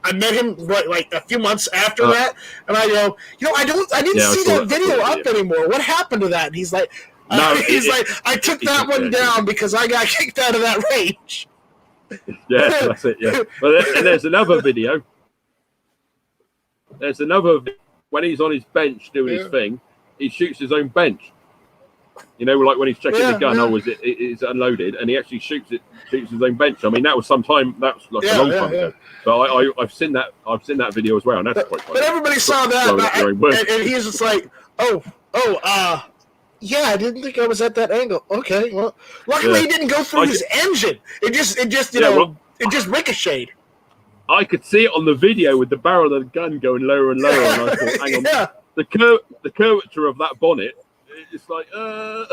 I met him like a few months after that, and I go, I didn't see that video up anymore. What happened to that? And he's like, I took that one down because I got kicked out of that range. Yeah, that's it. Yeah, and there's another video. When he's on his bench doing his thing. He shoots his own bench. Like when he's checking the gun, it's unloaded, and he actually shoots his own bench. I mean, that was a long time ago. But I've seen that video as well, and that's quite funny. But everybody saw that, and he's just like, yeah, I didn't think I was at that angle. Okay, well, luckily he didn't go through his engine. It just ricocheted. I could see it on the video with the barrel of the gun going lower and lower, and I thought, hang on. The curvature of that bonnet, it's like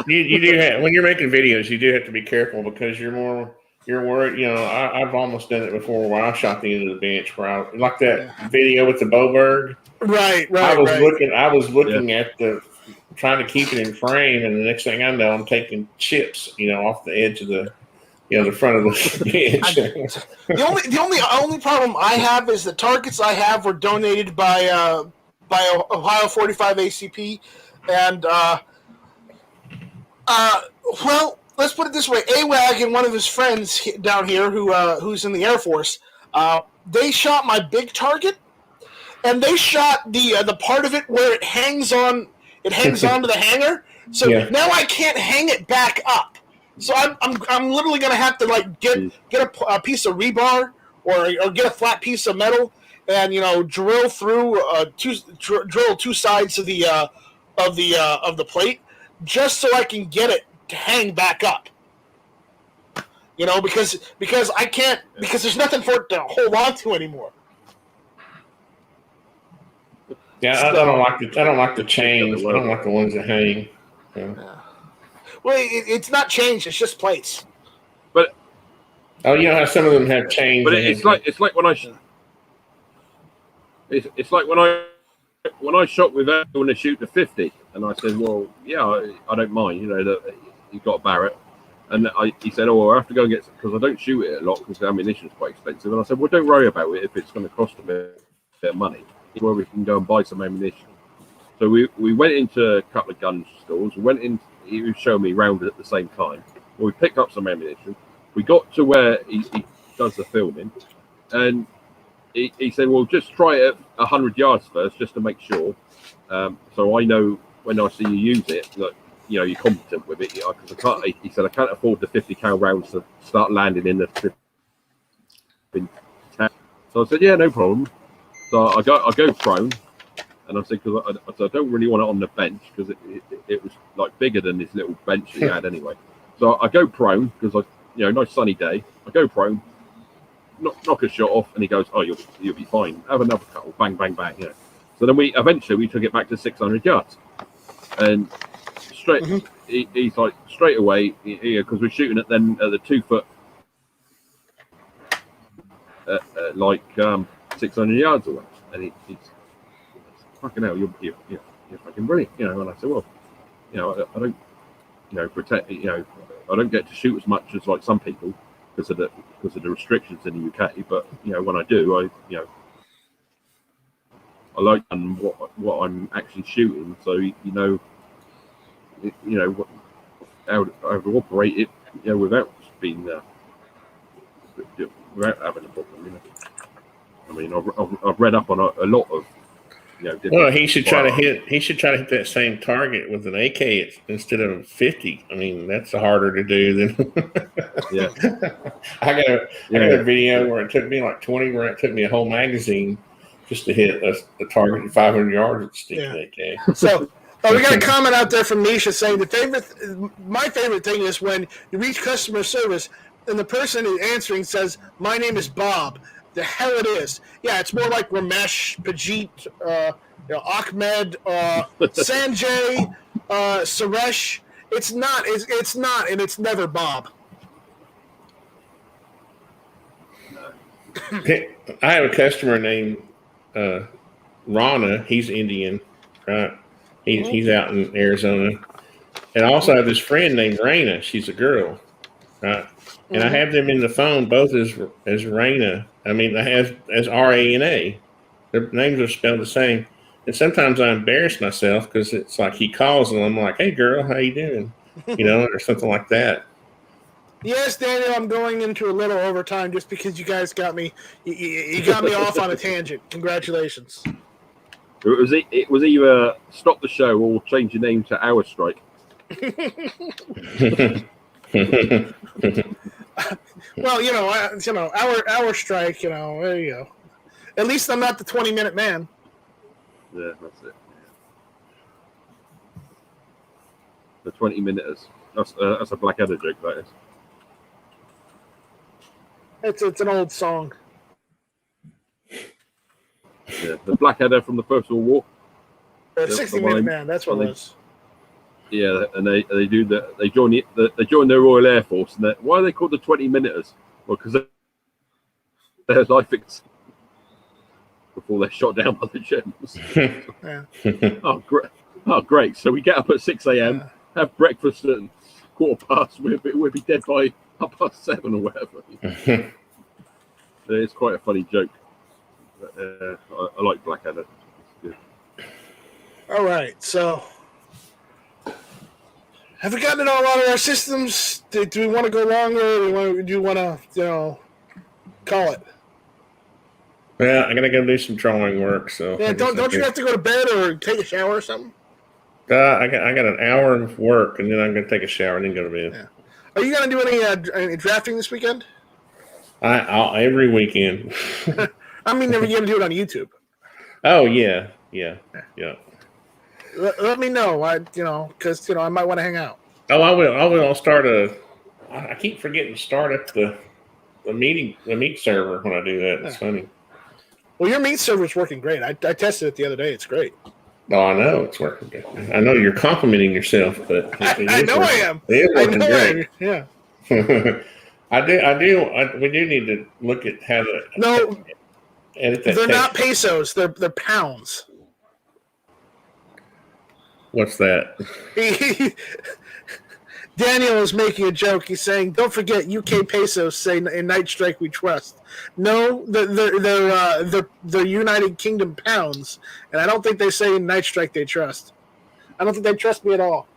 you do have, when you're making videos, you do have to be careful because you're worried. I've almost done it before where I shot the end of the bench where like that video with the Boberg. Right. I was looking at trying to keep it in frame, and the next thing I know, I'm taking chips, off the edge of the front of the bench. The only problem I have is the targets I have were donated by Ohio 45 ACP, and well, let's put it this way: AWAG and one of his friends down here, who's in the Air Force, they shot my big target, and they shot the part of it where it hangs onto the hanger. So now I can't hang it back up. So I'm literally gonna have to get a piece of rebar or get a flat piece of metal. And drill through drill two sides of the plate just so I can get it to hang back up. Because I can't, because there's nothing for it to hold on to anymore. Yeah, I don't like the chains. I don't like the ones that hang. Yeah. Well, it's not chains; it's just plates. But how some of them have chains. But it's like when I. It's like when I shot with her when they shoot the 50, and I said, well, yeah, I don't mind, that you've got a Barrett, and he said, I have to go and get, because I don't shoot it a lot because the ammunition's quite expensive, and I said, well, don't worry about it if it's going to cost a bit of money. where we can go and buy some ammunition. So we went into a couple of gun stores. We went in. He was showing me around at the same time. We picked up some ammunition. We got to where he does the filming, and he said, "Well, just try it at 100 yards first, just to make sure, so I know when I see you use it that you're competent with it." Because I can't. He said, "I can't afford the 50 cal rounds to start landing in the." So I said, "Yeah, no problem." So I go prone, and I said, "Because I don't really want it on the bench because it was like bigger than this little bench that he had anyway." So I go prone because nice sunny day. I go prone, knock a shot off, and he goes, "Oh, you'll be fine. Have another couple, bang, bang, bang." So then we took it back to 600 yards, and straight he's like straight away because we're shooting at the 2 foot, like 600 yards away, and he's fucking hell, you're fucking brilliant, And I said, "Well, I don't, protect, I don't get to shoot as much as like some people because of the restrictions in the UK, but when I do, I like what I'm actually shooting, so how to operate it, without being without having a problem. I mean, I've read up on a lot of. Well, he should try to hit that same target with an AK instead of 50. I mean, that's harder to do than. Yeah. I got a video where it took me like 20, where it took me a whole magazine just to hit a target at 500 yards with the stick AK. So, we got a comment out there from Misha saying my favorite thing is when you reach customer service and the person answering says, "My name is Bob." The hell it is. Yeah, it's more like Ramesh, Pajit, Ahmed, Sanjay, Suresh. It's not, and it's never Bob. I have a customer named Rana. He's Indian, right? He's out in Arizona. And I also have this friend named Raina. She's a girl, right? And I have them in the phone both as Raina. I mean, as R-A-N-A. Their names are spelled the same. And sometimes I embarrass myself because it's like he calls and I'm like, "Hey, girl, how you doing?" Or something like that. Yes, Daniel, I'm going into a little overtime just because you guys got me. You got me off on a tangent. Congratulations. It was either stop the show or change your name to Our Strike. Well, our strike. There you go. At least I'm not the 20-minute man. Yeah, that's it. The 20-minuters. That's a Blackadder joke. That is. It's an old song. Yeah, the Blackadder from the First World War. 60-minute man. That's what it was. Yeah, and they join the Royal Air Force. And why are they called the 20-minuters? Well, because their life before they're shot down by the Germans. Yeah. Oh, great. So we get up at 6 a.m., have breakfast at 7:15. We'll be dead by 7:30 or whatever. It's quite a funny joke. I like Blackadder. It's good. All right, so have we gotten it all out of our systems? Do we want to go longer? Or do you want to, call it? Well, I gotta go do some drawing work. So yeah, don't you have to go to bed or take a shower or something? I got an hour of work, and then I'm gonna take a shower and then go to bed. Yeah. Are you gonna do any drafting this weekend? I'll every weekend. I mean, are you gonna do it on YouTube? Oh yeah. Let me know. Because I might want to hang out. Oh, I will. I'll start I keep forgetting to start up the meet server when I do that. It's funny. Well, your meet server is working great. I tested it the other day. It's great. Oh, I know it's working good. I know you're complimenting yourself, but I know I am. It is working great. Yeah. We do need to look at how to edit that. They're text. not pesos. They're pounds. What's that? Daniel is making a joke. He's saying, "Don't forget, UK pesos say in Night Strike we trust." No, they're United Kingdom pounds, and I don't think they say in Night Strike they trust. I don't think they trust me at all.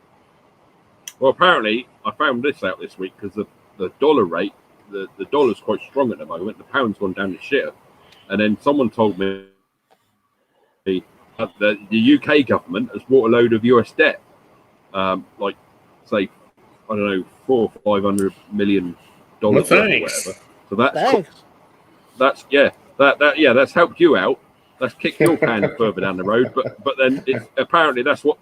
Well, apparently, I found this out this week because the dollar rate, the dollar's quite strong at the moment. The pound's gone down to shit, and then someone told me that the UK government has bought a load of US debt, like say, I don't know, $400 or $500 million or whatever. So that's that's helped you out. That's kicked your can further down the road. But then apparently that's what's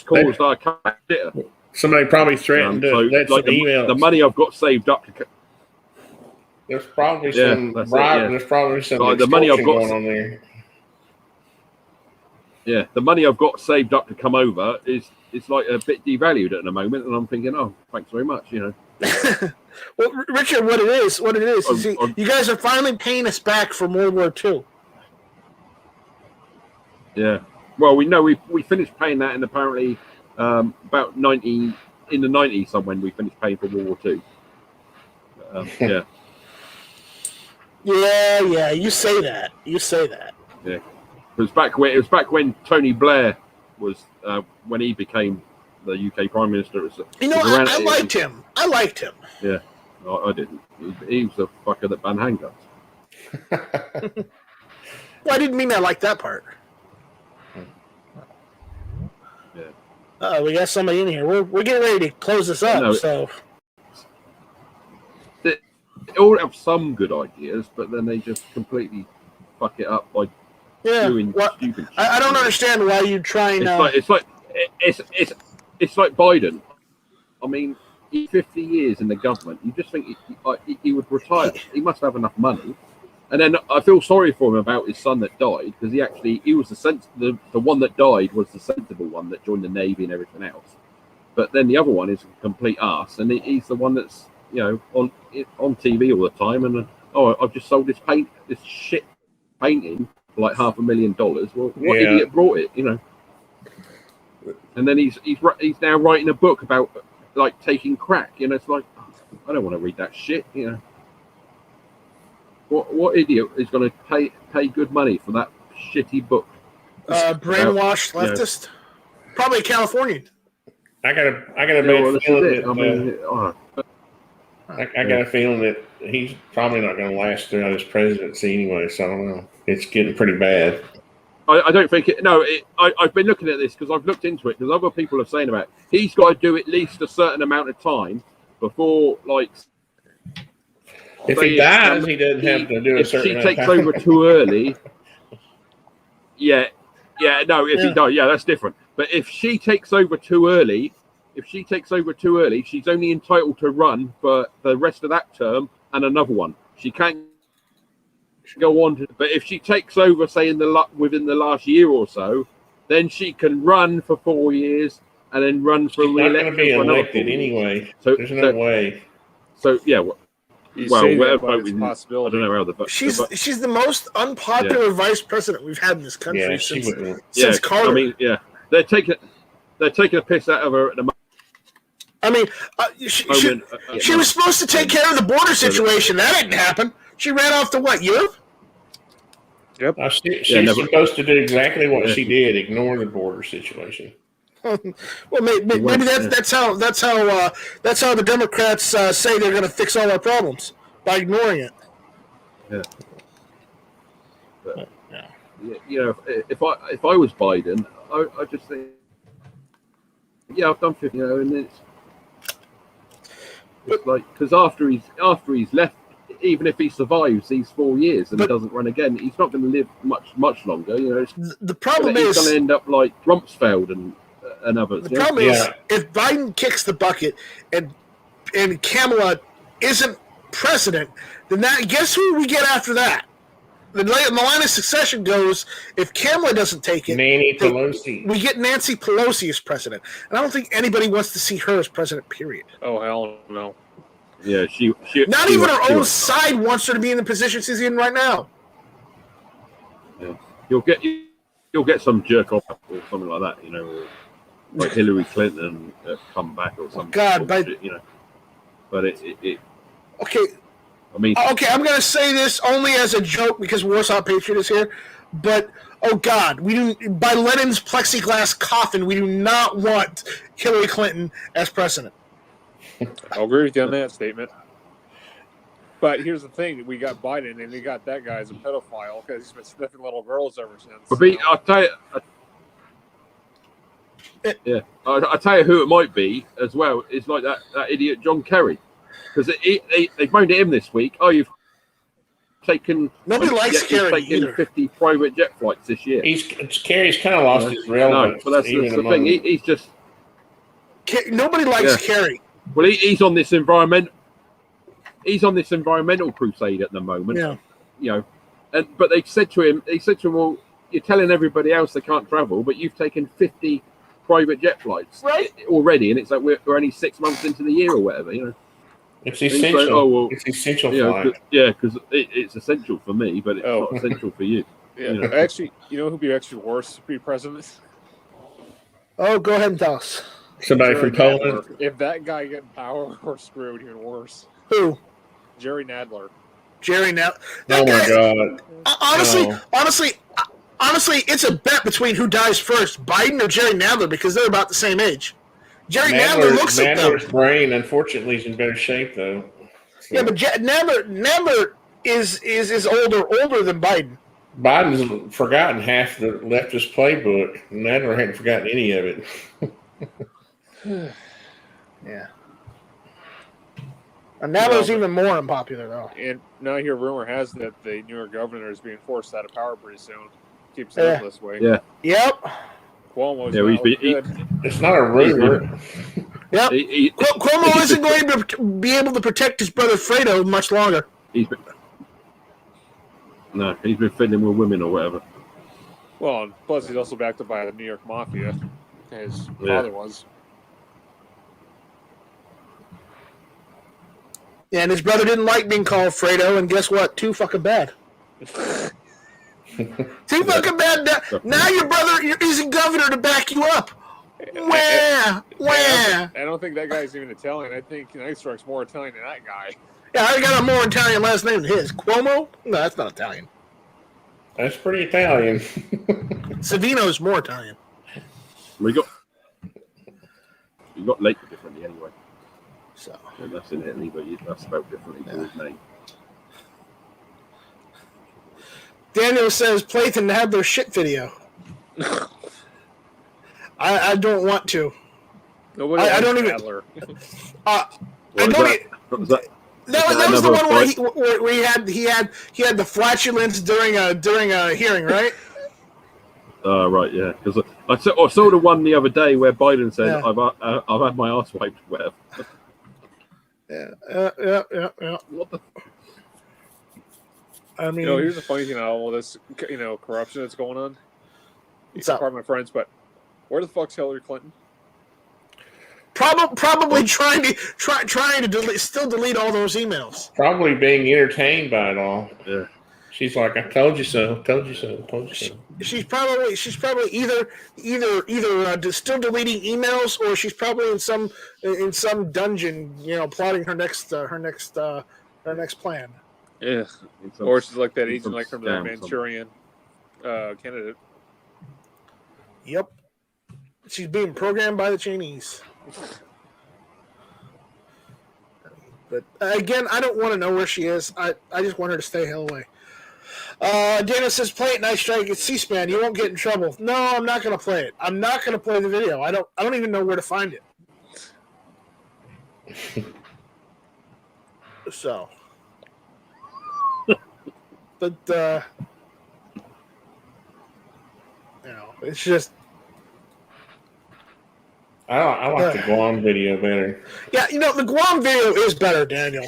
caused our cash jitter. Somebody probably threatened to let some emails. The money I've got saved up to. There's probably some there's probably some the money I've got going on there. Yeah, the money I've got saved up to come over is like a bit devalued at the moment, and I'm thinking, oh, thanks very much, Well, Richard, what it is you guys are finally paying us back from World War II. Yeah. Well, we know we finished paying that, and apparently about in the 90s, somewhere we finished paying for World War II. Yeah. Yeah, you say that. Yeah. It was back when Tony Blair was when he became the UK Prime Minister. I liked him. Yeah, no, I didn't. He was a fucker that banned handguns. Well, I didn't mean I liked that part. Yeah. We got somebody in here. We're getting ready to close this up. They all have some good ideas, but then they just completely fuck it up by doing stupid shit. I don't understand why you try and. It's like Biden. I mean, he's 50 years in the government. You just think he would retire. He must have enough money. And then I feel sorry for him about his son that died, because he was the one that died was the sensible one that joined the Navy and everything else. But then the other one is a complete arse, and he's the one that's on TV all the time. And I've just sold this shit painting for like $500,000. Well, what idiot brought it? And then he's now writing a book about like taking crack. It's like, I don't want to read that shit. What idiot is going to pay good money for that shitty book? Brainwashed leftist, probably a Californian. I got a bad feeling I got a feeling that he's probably not going to last throughout his presidency anyway. So I don't know. It's getting pretty bad. I don't think it. No, I've been looking at this because I've looked into it because other people are saying about it. He's got to do at least a certain amount of time before, like. If he dies, he doesn't have to do a certain amount of time. If she takes over too early. If he dies, that's different. But if she takes over too early, she's only entitled to run for the rest of that term and another one. She can't go on to, but if she takes over, say within the last year or so, then she can run for 4 years and then run for re-election. She's not going to be elected anyway. So there's no way. So whatever I don't know how the she's the most unpopular vice president we've had in this country since Carter. I mean, they're taking a piss out of her at the moment. I mean, she was supposed to take care of the border situation. That didn't happen. She ran off to what, Europe? Yep. She's supposed to do exactly what she did, ignore the border situation. Well, maybe that's how the Democrats say they're going to fix all our problems, by ignoring it. Yeah. But, if I was Biden, I just think, I've done 50, and it's like, because after he's left, even if he survives these 4 years and doesn't run again, he's not going to live much longer. The problem is he's going to end up like Rumsfeld and others. The problem is, if Biden kicks the bucket and Kamala isn't president, then guess who we get after that? The line of succession goes, if Kamala doesn't take it, Nancy Pelosi. We get Nancy Pelosi as president. And I don't think anybody wants to see her as president, period. Oh, hell no. Yeah, she not even her own side wants her to be in the position she's in right now. Yeah. You'll get some jerk off or something like that, like Hillary Clinton come back or something. God, bullshit, you know. But it okay. I mean, okay, I'm going to say this only as a joke because Warsaw Patriot is here, but oh God, we do by Lenin's plexiglass coffin, we do not want Hillary Clinton as president. I'll agree with you on that statement. But here's the thing: we got Biden, and we got that guy as a pedophile because he's been sniffing little girls ever since. but I'll tell you, I'll tell you who it might be as well. It's like that idiot John Kerry, because they moaned at him this week. Oh, you've taken Nobody likes Kerry either. 50 private jet flights this year. Kerry's kind of lost his relevance. No, but that's the thing. He's just nobody likes Kerry. Well, he's on this environmental crusade at the moment. Yeah. You know, but they said to him, well, you're telling everybody else they can't travel, but you've taken 50 private jet flights already, and it's like we're only 6 months into the year or whatever. You know, it's essential. Like, oh, well, it's essential. Because it's essential for me, but it's not essential for you. Yeah, you know? Actually, you know who'd be actually worse to be president? Oh, go ahead and tell us. Somebody from Poland. If that guy get in power, we're screwed even worse. Who? Jerry Nadler. Jerry Nadler. Oh my God. Honestly, it's a bet between who dies first, Biden or Jerry Nadler, because they're about the same age. Jerry Nadler looks at them. Nadler's brain, unfortunately, is in better shape though. So. Yeah, but Nadler is older than Biden. Biden's forgotten half the leftist playbook. Nadler hadn't forgotten any of it. Yeah. And Nadler's even more unpopular, though. And now I hear rumor has that the New York governor is being forced out of power pretty soon. Keeps it this way. Yeah. Yep. Cuomo's good. It's not a rumor. Yep. Cuomo isn't going to be able to protect his brother Fredo much longer. He's been fiddling with women or whatever. Well, and plus he's also backed up by the New York Mafia. His father was. Yeah, and his brother didn't like being called Fredo, and guess what? Too fucking bad. Too fucking bad. Now your brother is a governor to back you up. Where? I don't think that guy's even Italian. I think Night Strike's more Italian than that guy. Yeah, I got a more Italian last name than his. Cuomo? No, that's not Italian. That's pretty Italian. Savino's more Italian. You got Lake differently anyway. So and that's in Italy, but that's spelled differently to his name. Daniel says, play the Nadler shit video. I don't want to. Nobody I don't even. Nadler. I don't. That was the one where he had the flatulence during a hearing, right? Right, yeah. Because I saw the one the other day where Biden said, "I've had my ass wiped," whatever. Yeah. What the? I mean, here's the funny thing about all this, corruption that's going on. Pardon my friends, but where the fuck's Hillary Clinton? Probably trying to delete all those emails. Probably being entertained by it all. Yeah. She's like, I told you so. Told you so. Told you so. She's probably either still deleting emails, or she's probably in some dungeon, plotting her next plan. Yeah. Or she's like that agent, like from the Manchurian candidate. Yep. She's being programmed by the Chinese. But again, I don't want to know where she is. I just want her to stay hell away. Dana says, play it, Night Strike. It's C-SPAN. You won't get in trouble. No, I'm not going to play it. I'm not going to play the video. I don't even know where to find it. So. But, it's just. I like the Guam video better. Yeah, the Guam video is better, Daniel.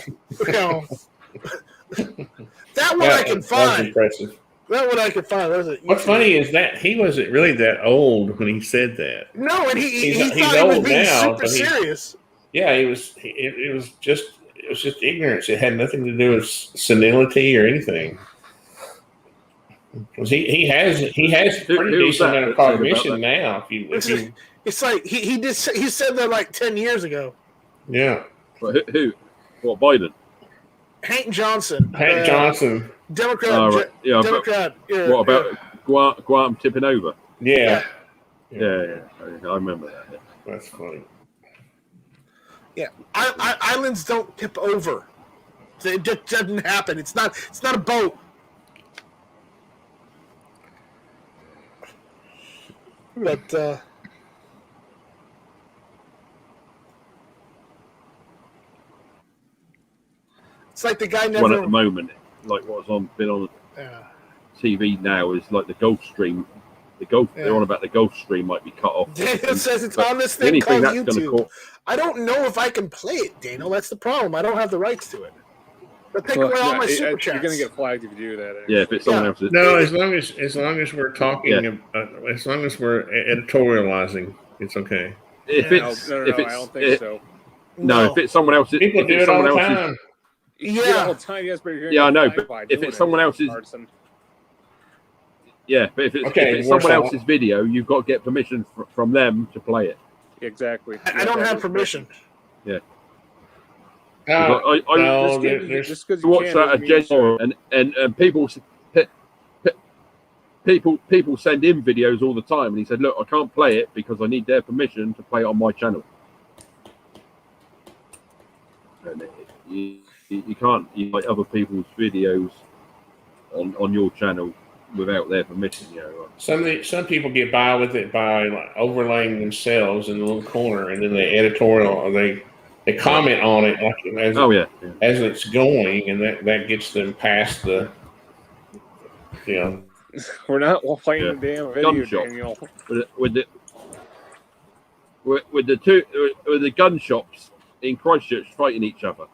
That one I can find. That's impressive. That one I can find. What's funny is that he wasn't really that old when he said that. No, and he thought he was being super serious. Yeah, he was. It was just ignorance. It had nothing to do with senility or anything. Because he has pretty Who was decent that amount of that said about cognition that? now. If you It's like he said that like 10 years ago. yeah, But who? What, Biden? Hank Johnson, Hank Johnson, Democrat. Right. Yeah, Democrat. but what about Guam tipping over? yeah. Yeah. I remember that. Yeah. That's funny. Yeah, islands don't tip over. It just doesn't happen. It's not a boat. But it's like the guy never. One at the moment, like what's been on TV now, is like the Gulf Stream. They're on about the Gulf Stream might be cut off. Daniel says it's on this thing called YouTube. Call... I don't know if I can play it, Daniel. That's the problem. I don't have the rights to it. They'll take away all my super chats. You're going to get flagged if you do that. Actually. Yeah, if it's someone else's. No, as long as we're talking, as long as we're editorializing, it's okay. If it's I don't think so. No, if it's someone else's, people do it all the time. Yeah, all the time. Yes, but I know. But if it's someone else's. Yeah, but if it's someone else's video, you've got to get permission from them to play it. Exactly. I don't have permission. Yeah. Just because you watch that at general and people send in videos all the time, and he said, "Look, I can't play it because I need their permission to play it on my channel." And you can't like other people's videos on your channel without their permission. Some people get by with it by like overlaying themselves in the little corner, and then they editorial or they comment on it like as it's going, and that gets them past the We're not playing the damn video, Daniel. With the gun shops in Christchurch fighting each other,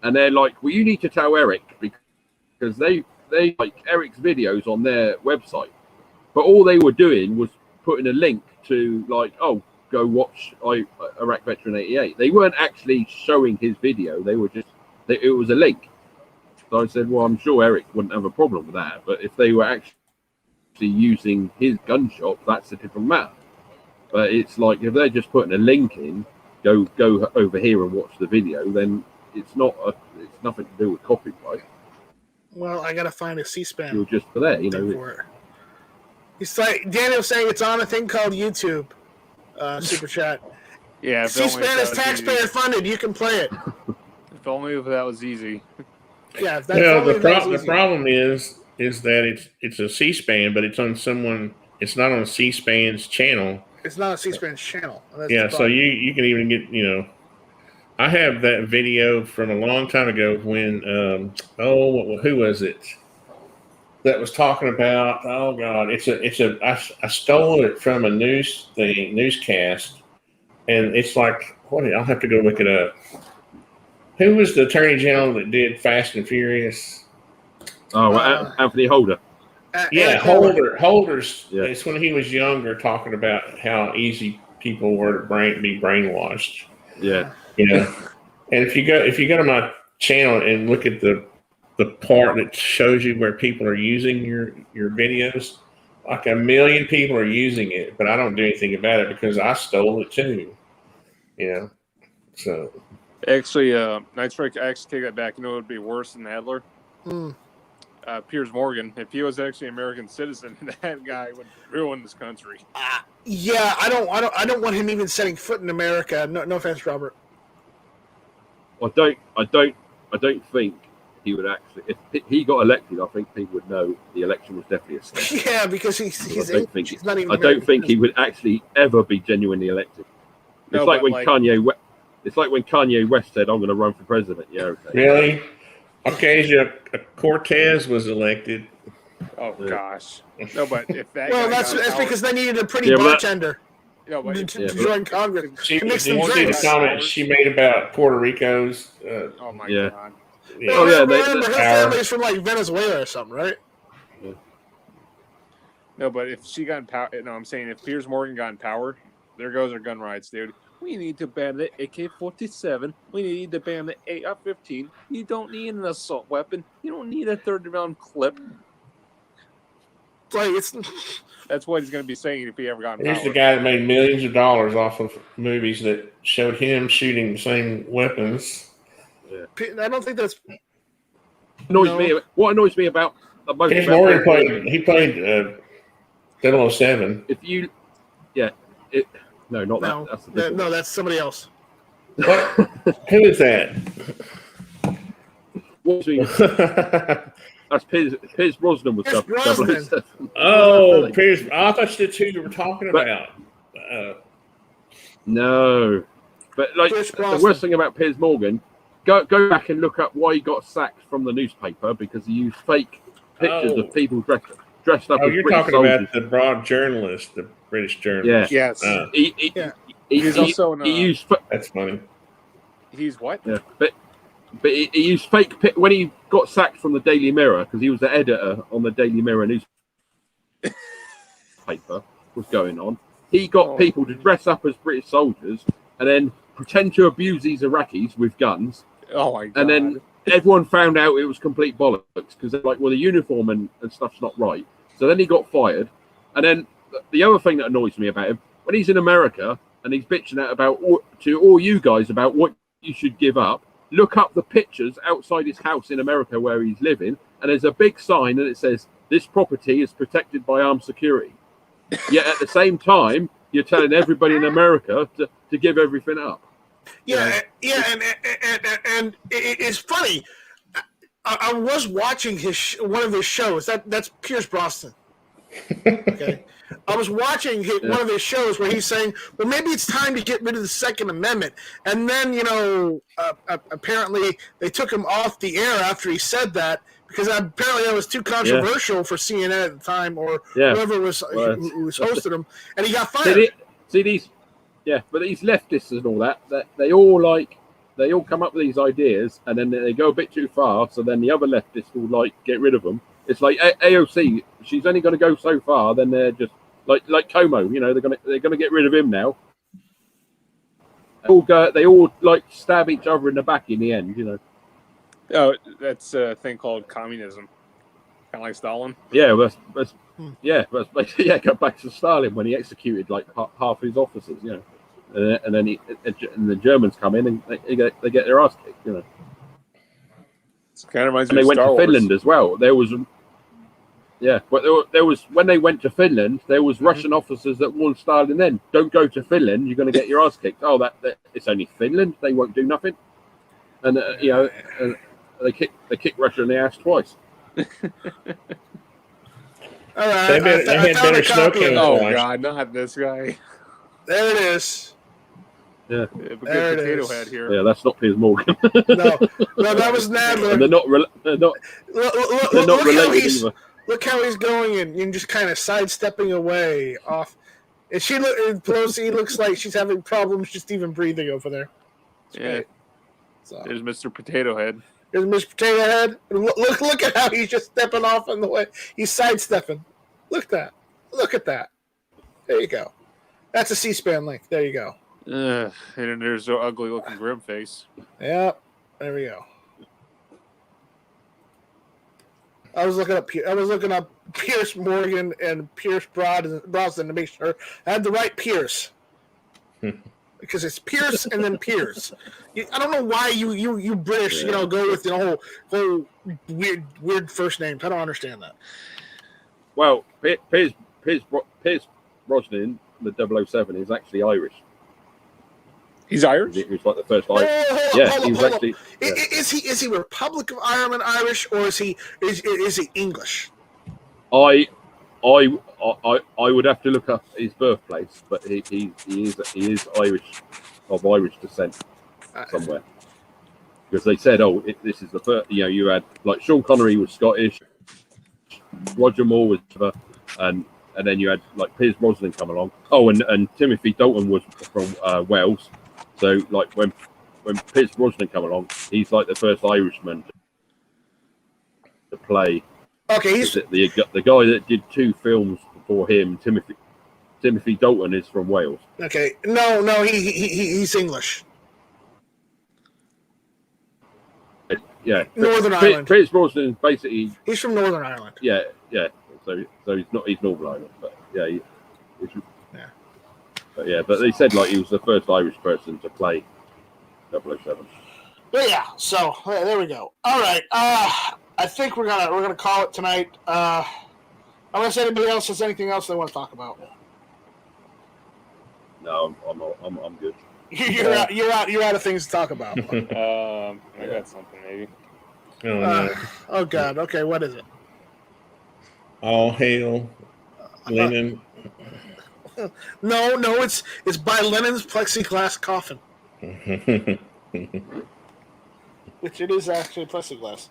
and they're like, "Well, you need to tell Eric because they like Eric's videos on their website, but all they were doing was putting a link to like, oh, go watch Iraq Veteran 88. They weren't actually showing his video. They were just it was a link." So I said, well, I'm sure Eric wouldn't have a problem with that, but if they were actually using his gun shop, that's a different matter. But it's like if they're just putting a link in, go over here and watch the video, then it's nothing to do with copyright. Well, I gotta find a C-SPAN. You're just for there, For it. He's like Daniel's saying it's on a thing called YouTube. Super chat. Yeah, C-SPAN is taxpayer funded. You can play it. If only if that was easy. Yeah. The problem is that it's a C-SPAN, but it's on someone. It's not on C-SPAN's channel. It's not a C-SPAN channel. So you can even get I have that video from a long time ago when who was it that was talking about? Oh God, I stole it from a newscast, and it's like I'll have to go look it up. Who was the Attorney General that did Fast and Furious? Oh, Anthony Holder. Holder's. Yeah. It's when he was younger, talking about how easy people were to be brainwashed. Yeah. And if you go to my channel and look at the part that shows you where people are using your videos, like 1 million people are using it, but I don't do anything about it because I stole it too. So actually, Nightstrike actually take that back. You know what would be worse than Adler? Piers Morgan. If he was actually an American citizen, that guy would ruin this country. Yeah, I don't want him even setting foot in America. No offense, Robert. I don't think he would actually. If he got elected, I think people would know the election was definitely a scam. Yeah, because he's not even. I don't think he would actually ever be genuinely elected. It's like when Kanye West said, "I'm going to run for president." Yeah. Okay. Really? Cortez was elected. Oh gosh. No, but if that. Well, that's because they needed a pretty bartender. To join Congress. She see the comments she made about Puerto Rico's. Oh my God. Yeah. Oh yeah, her family's from like Venezuela or something, right? Yeah. No, but if she got in power, I'm saying if Piers Morgan got in power, there goes our gun rights, dude. We need to ban the AK-47. We need to ban the AR-15. You don't need an assault weapon. You don't need a 30-round clip. like it's That's what he's going to be saying if he ever got in Here's power. the guy that made millions of dollars off of movies that showed him shooting the same weapons. I don't think that's What annoys me about the most Piers about Morgan Piers played 007. if you, no, not no, that. That's the different one. that's somebody else. What? Who is that? What's me? That's Piers Brosnan was Pierce Brosnan. 007. Oh, Piers. I thought that's who you were talking But- about. No, but like Pierce the Brosnan. worst thing about Piers Morgan, go back and look up why he got sacked from the newspaper because he used fake pictures Oh. of people dressed up Oh, as you're British talking soldiers. about the broad journalist, the British journalist. Yes. He He's also in, used That's funny. He's what? yeah, but he used fake when he got sacked from the Daily Mirror because he was the editor on the Daily Mirror newspaper was going on. He got people to dress up as British soldiers and then pretend to abuse these Iraqis with guns. Oh my god. And then everyone found out it was complete bollocks because they're like, well, the uniform and stuff's not right. So then he got fired. And then the other thing that annoys me about him, when he's in America and he's bitching out to all you guys about what you should give up, look up the pictures outside his house in America where he's living. And there's a big sign and it says, this property is protected by armed security. Yet at the same time, you're telling everybody in America to give everything up. Yeah, and it's funny. I was watching one of his shows. That's Pierce Brosnan. Okay, I was watching one of his shows where he's saying, "Well, maybe it's time to get rid of the Second Amendment." And then apparently they took him off the air after he said that because apparently that was too controversial for CNN at the time or whoever was who was hosting him, and he got fired. See these. Yeah, but these leftists and all that they all come up with these ideas and then they go a bit too far. So then the other leftists will get rid of them. It's like AOC. She's only going to go so far. Then they're just like Como. They're gonna get rid of him now. They all stab each other in the back in the end. Oh, that's a thing called communism. Kind of like Stalin. Yeah, that's basically go back to Stalin when he executed half his officers. And then the Germans come in and they get their ass kicked. It kind of reminds And me they of went Star to Wars. Finland as well. But there was when they went to Finland, there was Russian officers that warned Stalin then, don't go to Finland, you're going to get your ass kicked. Oh, that it's only Finland, they won't do nothing. And they kick Russia in the ass twice. All right, They had better snow cannons. Oh Watch. god, not this guy. There it is. Yeah, A good There it potato is. head here. yeah, that's not Piers Morgan. No, that was Nadler. And they're not Look how related either. look how he's going and just kind of sidestepping away off. And Pelosi looks like she's having problems just even breathing over there. It's Yeah. great. So There's Mr. Potato Head. here's Mr. Potato Head. Look at how he's just stepping off in the way. He's sidestepping. Look at that. Look at that. There you go. That's a C-SPAN link. There you go. And then there's the ugly looking grim face. Yep. There we go. I was looking up Pierce Morgan and Pierce Brosnan to make sure I had the right Pierce. Because it's Pierce and then Pierce. I don't know why you British, go with the whole weird first names. I don't understand that. Well, Piers Brosnan, the 007, is actually Irish. He's Irish? He was like the first Irish. Hold on. Yeah. Is he Republic of Ireland Irish or is he English? I would have to look up his birthplace, but he is Irish, of Irish descent somewhere. Because they said, this is the first. You had Sean Connery was Scottish, Roger Moore was, and then you had Piers Brosnan come along. Oh, and Timothy Dalton was from Wales. So when Piers Brosnan come along, he's the first Irishman to play. Okay, he's The guy that did 2 films before him, Timothy Dalton, is from Wales. okay. No, he's English. Yeah, Northern Ireland. Piers Brosnan basically. He's from Northern Ireland. Yeah. so he's Northern Irish, but yeah, Yeah. But yeah, but they said like he was the first Irish person to play 007. But yeah, so there we go. All right, I think we're gonna call it tonight. Unless anybody else has anything else they want to talk about. No, I'm good. You're out of things to talk about. I got something maybe. Oh, no. Oh God. Okay, what is it? All hail Lenin. No, it's by Lennon's plexiglass coffin, which it is actually plexiglass.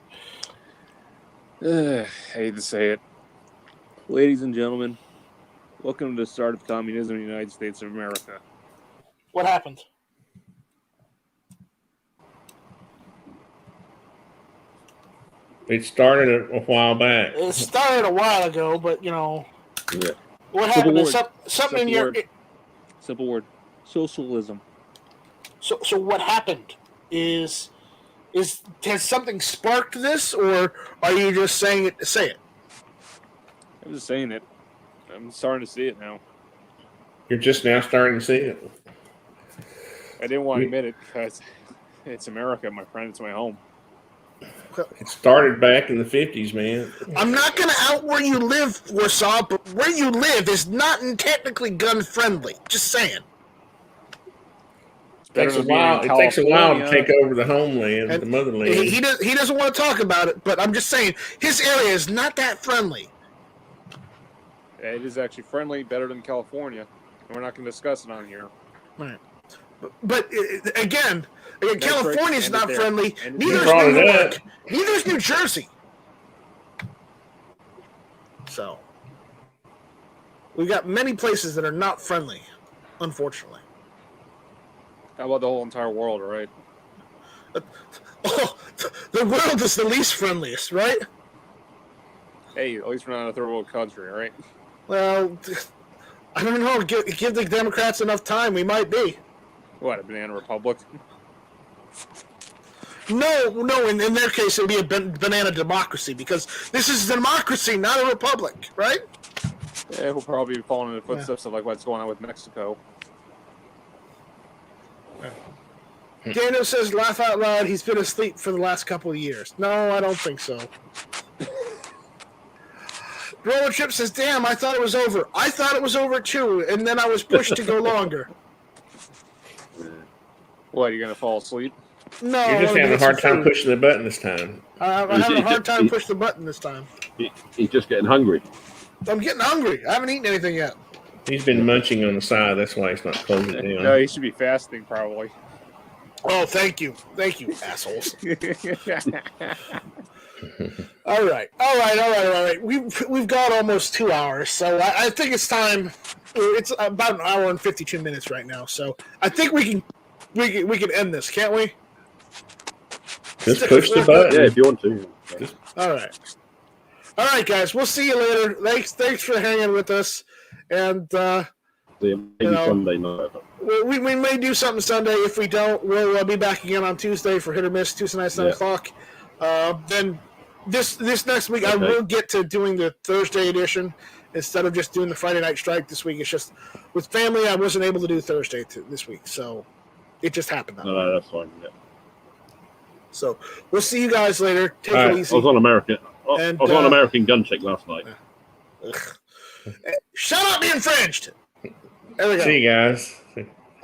I hate to say it. Ladies and gentlemen, welcome to the start of communism in the United States of America. What happened? It started a while back. It started a while ago, but you know Yeah. what happened is Simple something in your. Simple word. Socialism. So what happened is has something sparked this, or are you just saying it to say it? I'm just saying it. I'm starting to see it now. You're just now starting to see it. I didn't want to admit it because it's America, my friend. It's my home. It started back in the 50s, man. I'm not going to out where you live, Warsaw, but where you live is not technically gun friendly. Just saying. It takes a while to take over the homeland, And the motherland. He doesn't want to talk about it, but I'm just saying his area is not that friendly. It is actually friendly, better than California. And we're not going to discuss it on here. Right. But again, California's not friendly. And Neither is brought New it York. up. Neither is New Jersey. So we've got many places that are not friendly, unfortunately. How about the whole entire world, right? Oh, the world is the least friendliest, right? Hey, at least we're not a third world country, right? Well, I don't know. Give the Democrats enough time, we might be. What, a banana republic? No. In their case, it would be a banana democracy because this is a democracy, not a republic, right? Yeah, we'll probably be following in the footsteps of like what's going on with Mexico. Daniel says, laugh out loud, he's been asleep for the last couple of years. No, I don't think so. Roller Chip says, damn, I thought it was over. I thought it was over too, and then I was pushed to go longer. What, you gonna fall asleep? No. You're just having a hard time pushing the button this time. I'm having a hard time pushing the button this time. He's just getting hungry. I'm getting hungry. I haven't eaten anything yet. He's been munching on the side. That's why he's not closing it down. No, he should be fasting probably. Oh, thank you, assholes. All right. We've got almost 2 hours, so I think it's time. It's about an hour and 52 minutes right now, so I think we can end this, can't we? Just push the button. Yeah, if you want to. All right, guys. We'll see you later. Thanks for hanging with us, and Maybe Sunday night. we may do something Sunday. If we don't, we'll be back again on Tuesday for Hit or Miss, Tuesday nights, 9 o'clock. Then this next week, I will get to doing the Thursday edition instead of just doing the Friday Night Strike this week. It's just with family, I wasn't able to do Thursday this week, so it just happened. No, that's fine. Yeah. So we'll see you guys later. Take it easy. I was on American. I was on American Gun Check last night. Shut up, be infringed. There we go. See you guys.